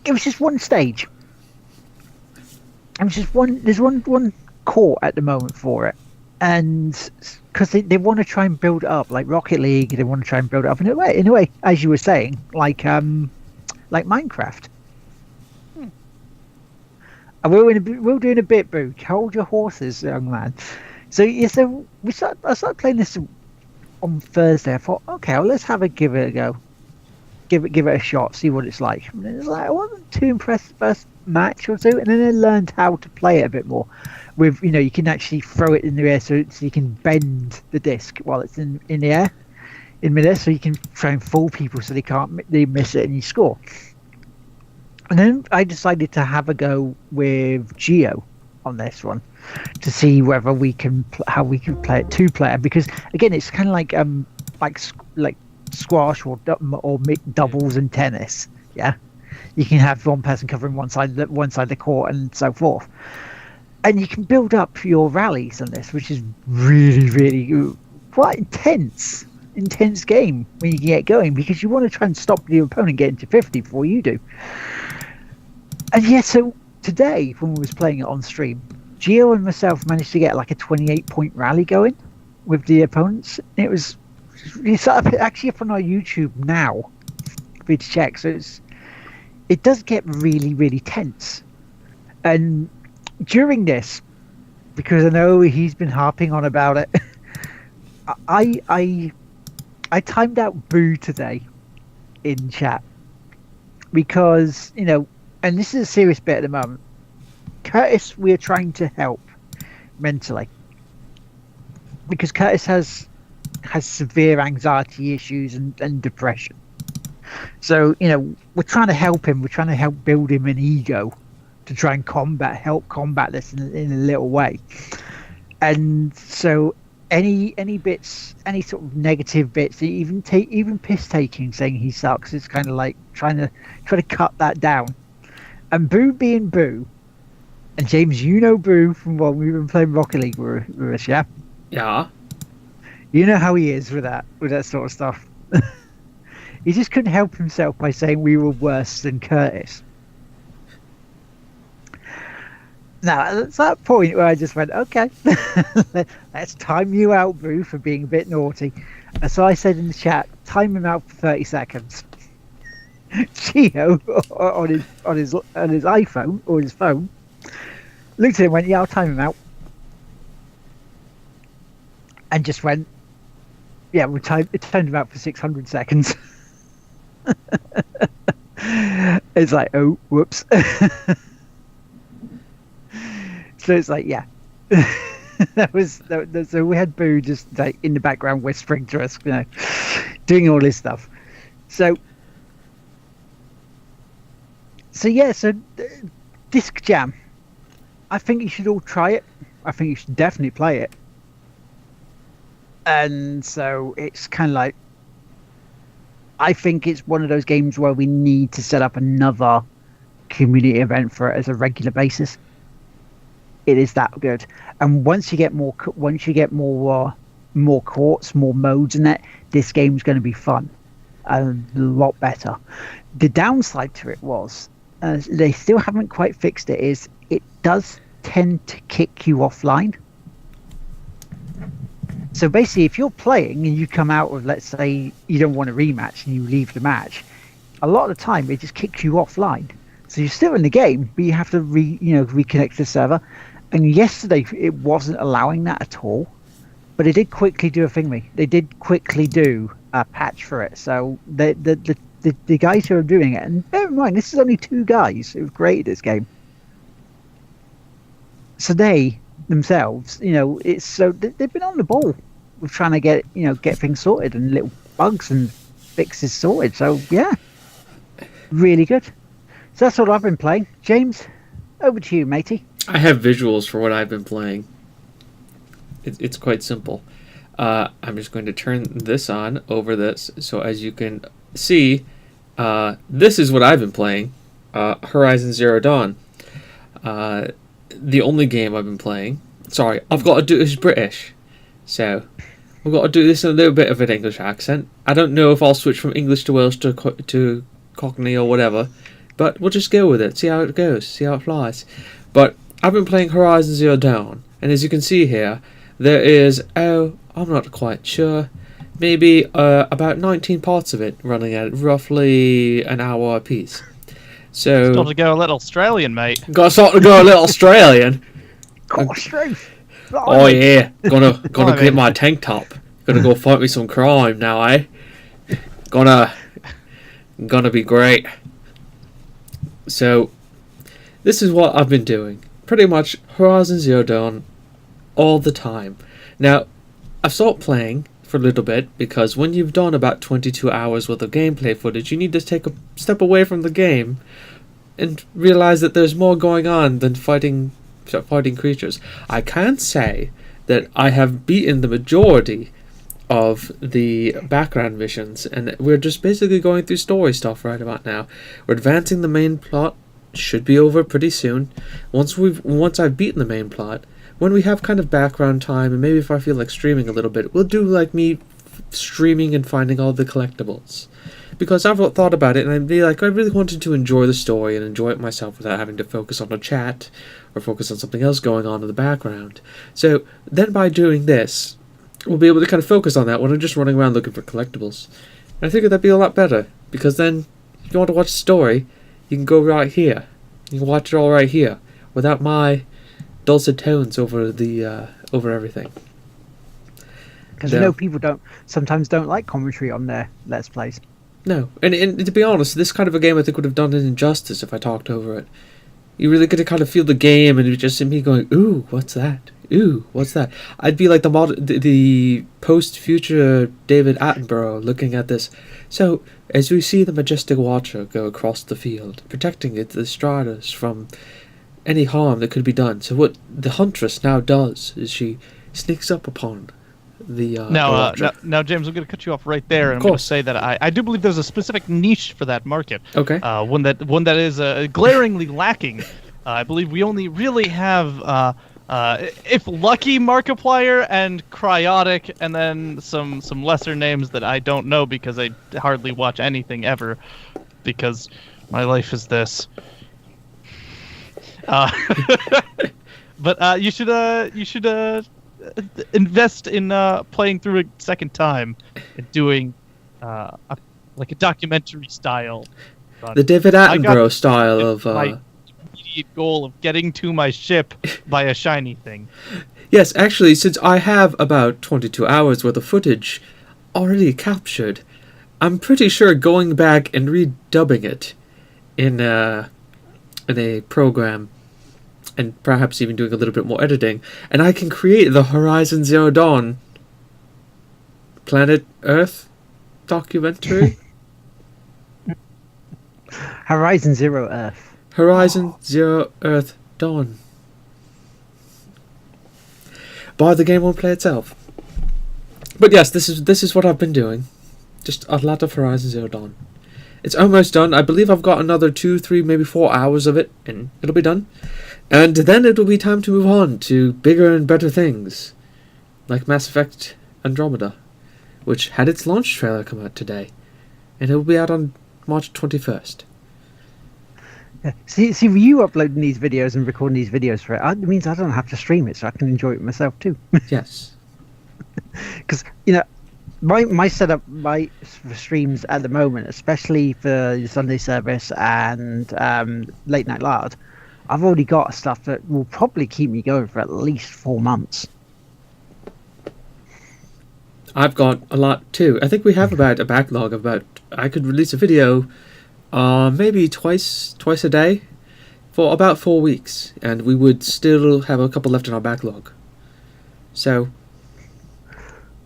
Speaker 3: it was just one stage. It was just one. There's one court at the moment for it, and because they want to try and build it up like Rocket League, they want to try and build it up in a way, as you were saying, like Minecraft. And we're doing a bit, Boo. Hold your horses, young man. So yeah, so I started playing this on Thursday. I thought, okay, well, let's give it a go. Give it a shot, see what it's like. And it's like I wasn't too impressed the first match or two, and then I learned how to play it a bit more. With you can actually throw it in the air, so you can bend the disc while it's in the air, in midair, so you can try and fool people so they miss it and you score. And then I decided to have a go with Geo on this one to see whether how we can play it 2-player, because again it's kind of like squash or doubles and tennis. Yeah, you can have one person covering one side of the court and so forth, and you can build up your rallies on this, which is really quite intense game when you get going, because you want to try and stop the opponent getting to 50 before you do. And yeah, so today when we was playing it on stream, Gio and myself managed to get like a 28-point rally going with the opponents. It's actually up on our YouTube now for you to check. So it does get really tense. And during this, because I know he's been harping on about it, I timed out Boo today in chat because and this is a serious bit at the moment. Curtis, we're trying to help mentally because Curtis has severe anxiety issues and depression. So we're trying to help him. We're trying to help build him an ego to try and help combat this in a little way. And so any bits, any sort of negative bits, even piss taking, saying he sucks, is kind of like trying to cut that down. And Boo being Boo, and James, Boo from when we've been playing Rocket League with us, yeah?
Speaker 1: Yeah.
Speaker 3: You know how he is with that sort of stuff. He just couldn't help himself by saying we were worse than Curtis. Now, it's that point where I just went, okay, let's time you out, Boo, for being a bit naughty. And so I said in the chat, time him out for 30 seconds. Gio on his iPhone or his phone looked at him and went, yeah, I'll time him out, and just went, yeah, it timed him out for 600 seconds. It's like, oh, whoops. So it's like, yeah. So we had Boo just like in the background whispering to us, doing all this stuff. So yeah, so Disc Jam, I think you should all try it. I think you should definitely play it. And so it's kind of like, I think it's one of those games where we need to set up another community event for it as a regular basis. It is that good. And once you get more courts, more modes in it, this game's going to be fun, a lot better. The downside to it was, they still haven't quite fixed it, is it does tend to kick you offline. So basically, if you're playing and you come out of, let's say, you don't want a rematch and you leave the match, a lot of the time it just kicks you offline. So you're still in the game, but you have to reconnect to the server. And yesterday it wasn't allowing that at all, but it did quickly do a thingy. They did quickly do a patch for it. So the guys who are doing it, and bear in mind, this is only 2 guys who've created this game. So they themselves, it's so they've been on the ball with trying to get things sorted and little bugs and fixes sorted. So yeah, really good. So that's what I've been playing. James, over to you, matey.
Speaker 1: I have visuals for what I've been playing. It's quite simple. I'm just going to turn this on over this, so as you can see, this is what I've been playing. Horizon Zero Dawn. the only game I've been playing. Sorry, I've got to do this British, so I've got to do this in a little bit of an English accent. I don't know if I'll switch from English to Welsh to Cockney or whatever, but we'll just go with it. See how it goes. See how it flies. But I've been playing Horizon Zero Dawn, and as you can see here, there is I'm not quite sure. Maybe about 19 parts of it running at roughly an hour a piece. So
Speaker 2: Still to go a little Australian, mate.
Speaker 1: got to go a little Australian.
Speaker 3: Got strength.
Speaker 1: Oh yeah, gonna
Speaker 2: Blimey.
Speaker 1: get my tank top. Gonna go fight me some crime now, eh? Gonna be great. So this is what I've been doing. Pretty much Horizon Zero Dawn all the time. Now, I've stopped playing for a little bit because when you've done about 22 hours worth of gameplay footage, you need to take a step away from the game and realize that there's more going on than fighting creatures. I can say that I have beaten the majority of the background missions, and we're just basically going through story stuff right about now. We're advancing the main plot. Should be over pretty soon. Once I've beaten the main plot, when we have kind of background time, and maybe if I feel like streaming a little bit, we'll do like me streaming and finding all the collectibles. Because I've thought about it, and I'd be like, I really wanted to enjoy the story and enjoy it myself without having to focus on a chat or focus on something else going on in the background. So then by doing this, we'll be able to kind of focus on that when I'm just running around looking for collectibles. And I think that'd be a lot better, because then if you want to watch the story, you can go right here. You can watch it all right here, without my dulcet tones over everything.
Speaker 3: Because
Speaker 1: Yeah.
Speaker 3: I know people sometimes don't like commentary on their Let's Plays.
Speaker 1: No, and to be honest, this kind of a game I think would have done it injustice if I talked over it. You really get to kind of feel the game, and it was just me going, "Ooh, what's that? Ooh, what's that?" I'd be like the post-future David Attenborough looking at this. So, as we see the majestic Watcher go across the field, protecting the Striders from any harm that could be done. So what the Huntress now does is she sneaks up upon the Watcher.
Speaker 2: Now, James, I'm going to cut you off right there, and I'm
Speaker 1: Of
Speaker 2: going to
Speaker 1: course.
Speaker 2: say that I do believe there's a specific niche for that market.
Speaker 1: Okay.
Speaker 2: One that is glaringly lacking. I believe we only really have, if lucky, Markiplier and Cryotic, and then some lesser names that I don't know because I hardly watch anything ever, because my life is this. But you should invest in playing through a second time and doing like a documentary style. run.
Speaker 1: The David
Speaker 2: I got
Speaker 1: Attenborough style of
Speaker 2: my immediate goal of getting to my ship by a shiny thing.
Speaker 1: Yes, actually, since I have about 22 hours worth of footage already captured, I'm pretty sure going back and redubbing it in a program, and perhaps even doing a little bit more editing, and I can create the Horizon Zero Dawn Planet Earth documentary.
Speaker 3: Horizon Zero Earth.
Speaker 1: Horizon Zero Earth Dawn. But the game won't play itself. But yes, this is what I've been doing. Just a lot of Horizon Zero Dawn. It's almost done. I believe I've got another 2, 3, maybe 4 hours of it, and it'll be done. And then it'll be time to move on to bigger and better things, like Mass Effect Andromeda, which had its launch trailer come out today, and it will be out on March 21st.
Speaker 3: Yeah. See, with you uploading these videos and recording these videos for it, it means I don't have to stream it, so I can enjoy it myself too.
Speaker 1: Yes.
Speaker 3: Because my setup, for streams at the moment, especially for the Sunday service and late night lard, I've already got stuff that will probably keep me going for at least 4 months.
Speaker 1: I've got a lot too. I think we have about a backlog of about. I could release a video, maybe twice a day, for about 4 weeks, and we would still have a couple left in our backlog. So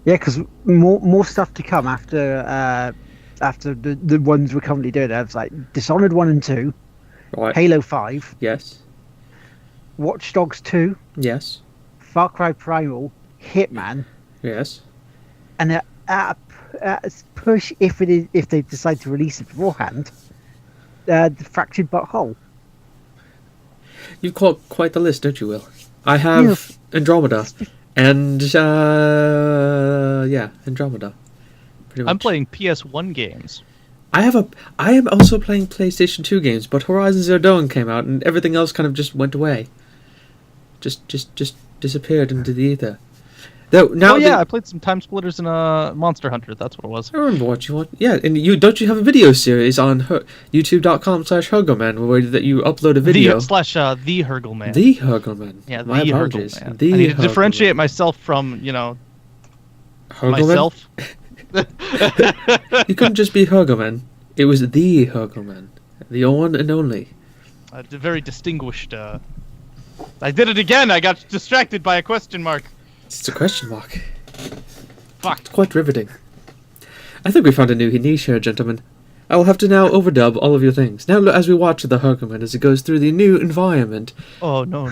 Speaker 3: Yeah, because more stuff to come after the ones we're currently doing. There's like Dishonored 1 and 2,
Speaker 1: right.
Speaker 3: Halo 5,
Speaker 1: Yes.
Speaker 3: Watch Dogs 2,
Speaker 1: Yes.
Speaker 3: Far Cry Primal, Hitman,
Speaker 1: Yes.
Speaker 3: and a push if they decide to release it beforehand, the Fractured But Whole.
Speaker 1: You've got quite the list, don't you, Will? I have Andromeda, and Andromeda. Pretty much.
Speaker 2: I'm playing PS1 games.
Speaker 1: I am also playing PlayStation 2 games, but Horizon Zero Dawn came out, and everything else kind of just went away. Just disappeared into the ether. Though now,
Speaker 2: I played some Time Splitters and Monster Hunter. That's what it was.
Speaker 1: I remember what you want. Yeah, and you have a video series on YouTube.com/Hergoman where that you upload a video.
Speaker 2: The Hergelman.
Speaker 1: The Hergelman.
Speaker 2: Yeah,
Speaker 1: My
Speaker 2: the
Speaker 1: apologies.
Speaker 2: Hergelman.
Speaker 1: The
Speaker 2: I need to
Speaker 1: Hergelman.
Speaker 2: differentiate myself from
Speaker 1: Hergelman?
Speaker 2: myself.
Speaker 1: You couldn't just be Hergelman. It was the Hergelman, the one and only.
Speaker 2: Very distinguished. I did it again. I got distracted by a question mark.
Speaker 1: It's a question mark.
Speaker 2: Fuck.
Speaker 1: It's quite riveting. I think we found a new niche here, gentlemen. I will have to now overdub all of your things. Now, as we watch the Hergelman as it goes through the new environment.
Speaker 2: Oh, no.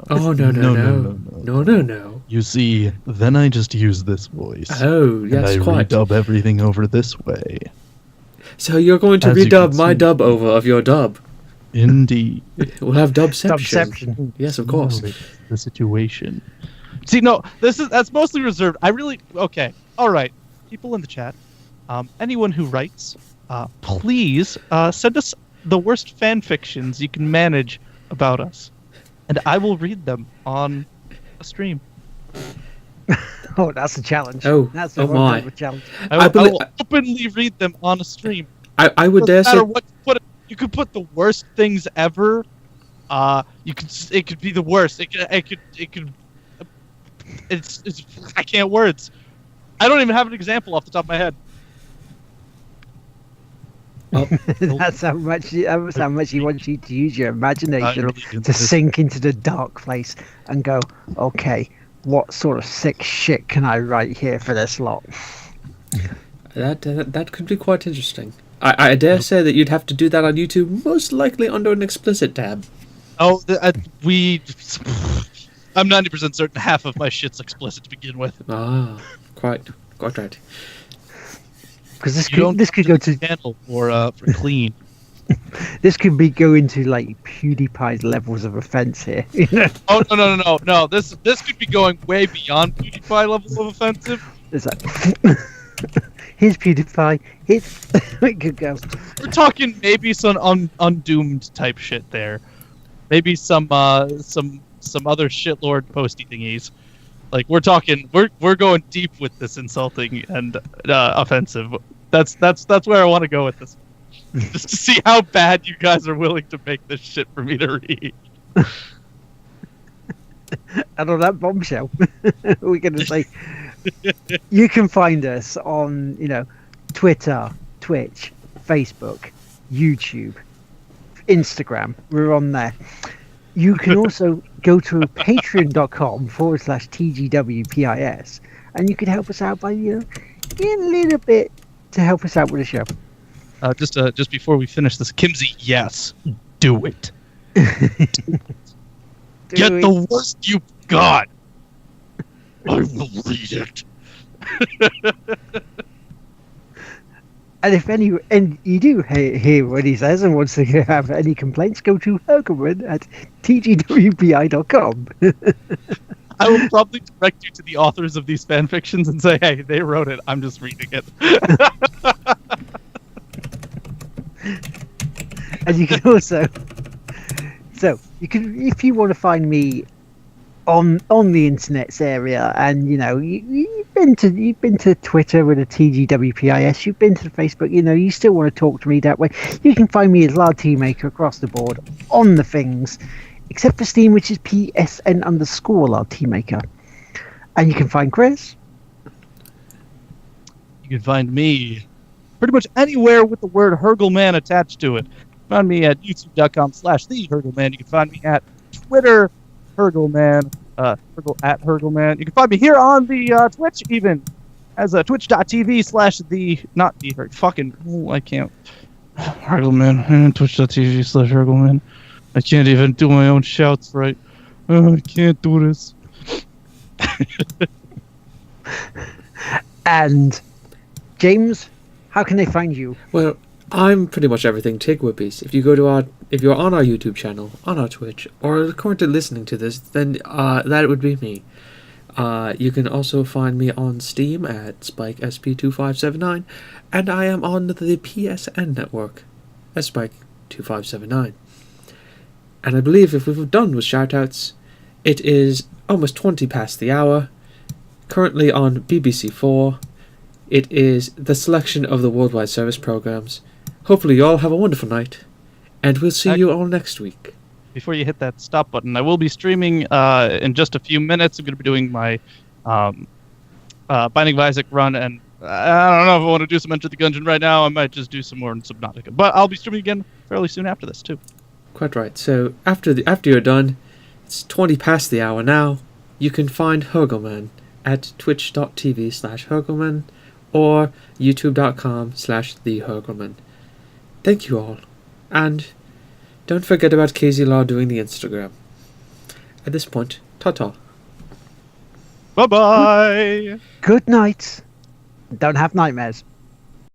Speaker 1: Oh, no.
Speaker 4: You see, then I just use this voice.
Speaker 1: Oh, yes,
Speaker 4: and I
Speaker 1: quite.
Speaker 4: redub everything over this way.
Speaker 1: So you're going to
Speaker 4: As you
Speaker 1: redub
Speaker 4: can
Speaker 1: my
Speaker 4: see.
Speaker 1: dub over of your dub.
Speaker 4: Indeed.
Speaker 1: We'll have dubception.
Speaker 3: Dubception.
Speaker 1: Yes, of course.
Speaker 4: The situation.
Speaker 2: See, no, that's mostly reserved. Okay, all right. People in the chat, anyone who writes, please send us the worst fan fictions you can manage about us, and I will read them on a stream.
Speaker 3: Oh, that's a challenge.
Speaker 1: Oh,
Speaker 3: That's
Speaker 1: oh
Speaker 3: a
Speaker 1: my.
Speaker 3: a challenge.
Speaker 2: I
Speaker 1: believe-
Speaker 2: will openly read them on a stream.
Speaker 1: I would dare
Speaker 2: Doesn't
Speaker 1: say...
Speaker 2: matter what you put. You could put the worst things ever. It could be the worst. It could. It's. I can't words. I don't even have an example off the top of my head.
Speaker 3: That's how much he wants you to use your imagination
Speaker 4: really
Speaker 3: to sink into the dark place and go, okay, what sort of sick shit can I write here for this lot?
Speaker 1: That could be quite interesting. I dare say that you'd have to do that on YouTube, most likely under an explicit tab.
Speaker 2: Oh, I'm 90% certain half of my shit's explicit to begin with.
Speaker 1: Ah, quite right.
Speaker 3: Because
Speaker 2: You
Speaker 3: this could go to
Speaker 2: channel for clean.
Speaker 3: this could be go into like PewDiePie's levels of offense here. You know?
Speaker 2: Oh no! This could be going way beyond PewDiePie level of offensive.
Speaker 3: It's like here's PewDiePie. Here's it could go.
Speaker 2: We're talking maybe some undoomed type shit there. Maybe some other shitlord posty thingies. Like we're going deep with this insulting and offensive. That's where I want to go with this. Just to see how bad you guys are willing to make this shit for me to read.
Speaker 3: And on that bombshell, we're going to say you can find us on, Twitter, Twitch, Facebook, YouTube, Instagram. We're on there. You can also go to patreon.com/TGWPIS and you can help us out by, a little bit to help us out with the show.
Speaker 2: Just before we finish this, Kimsey, yes, do it. Get the worst you've got. I will read it.
Speaker 3: And if and you do hear what he says and wants to have any complaints, go to Hergelman at tgwpi.com.
Speaker 2: I will probably direct you to the authors of these fan fictions and say, hey, they wrote it. I'm just reading it.
Speaker 3: And you can also, if you want to find me on the internet's area, and you've been to Twitter with a TGWPIS, you've been to Facebook, you still want to talk to me that way, you can find me as Lard Teamaker across the board on the things, except for Steam, which is PSN_Lard Teamaker. And you can find Chris.
Speaker 2: You can find me pretty much anywhere with the word Hergelman attached to it. Find me at youtube.com/thehergelman. You can find me at Twitter, Hergelman, Hergel at Hergelman. You can find me here on the Twitch even as twitch.tv/the not the fucking I can't Hergelman twitch.tv/Hergelman. I can't even do my own shouts right. I can't do this.
Speaker 3: And James, how can they find you?
Speaker 1: Well, I'm pretty much everything Tig Whippies. If you're on our YouTube channel, on our Twitch, or currently listening to this, then that would be me. You can also find me on Steam at SpikeSP2579, and I am on the PSN network as Spike2579. And I believe if we've done with shoutouts, it is almost 20 past the hour. Currently on BBC4, it is the selection of the Worldwide Service Programs. Hopefully you all have a wonderful night, and we'll see you all next week.
Speaker 2: Before you hit that stop button, I will be streaming in just a few minutes. I'm going to be doing my Binding of Isaac run, and I don't know if I want to do some Enter the Gungeon right now. I might just do some more in Subnautica. But I'll be streaming again fairly soon after this, too.
Speaker 1: Quite right. So after you're done, it's 20 past the hour now. You can find Hurgleman at twitch.tv/Hurgleman or youtube.com/thehurgleman. Thank you all, and don't forget about KZ Law doing the Instagram. At this point, ta-ta.
Speaker 2: Bye-bye!
Speaker 3: Good night. Don't have nightmares.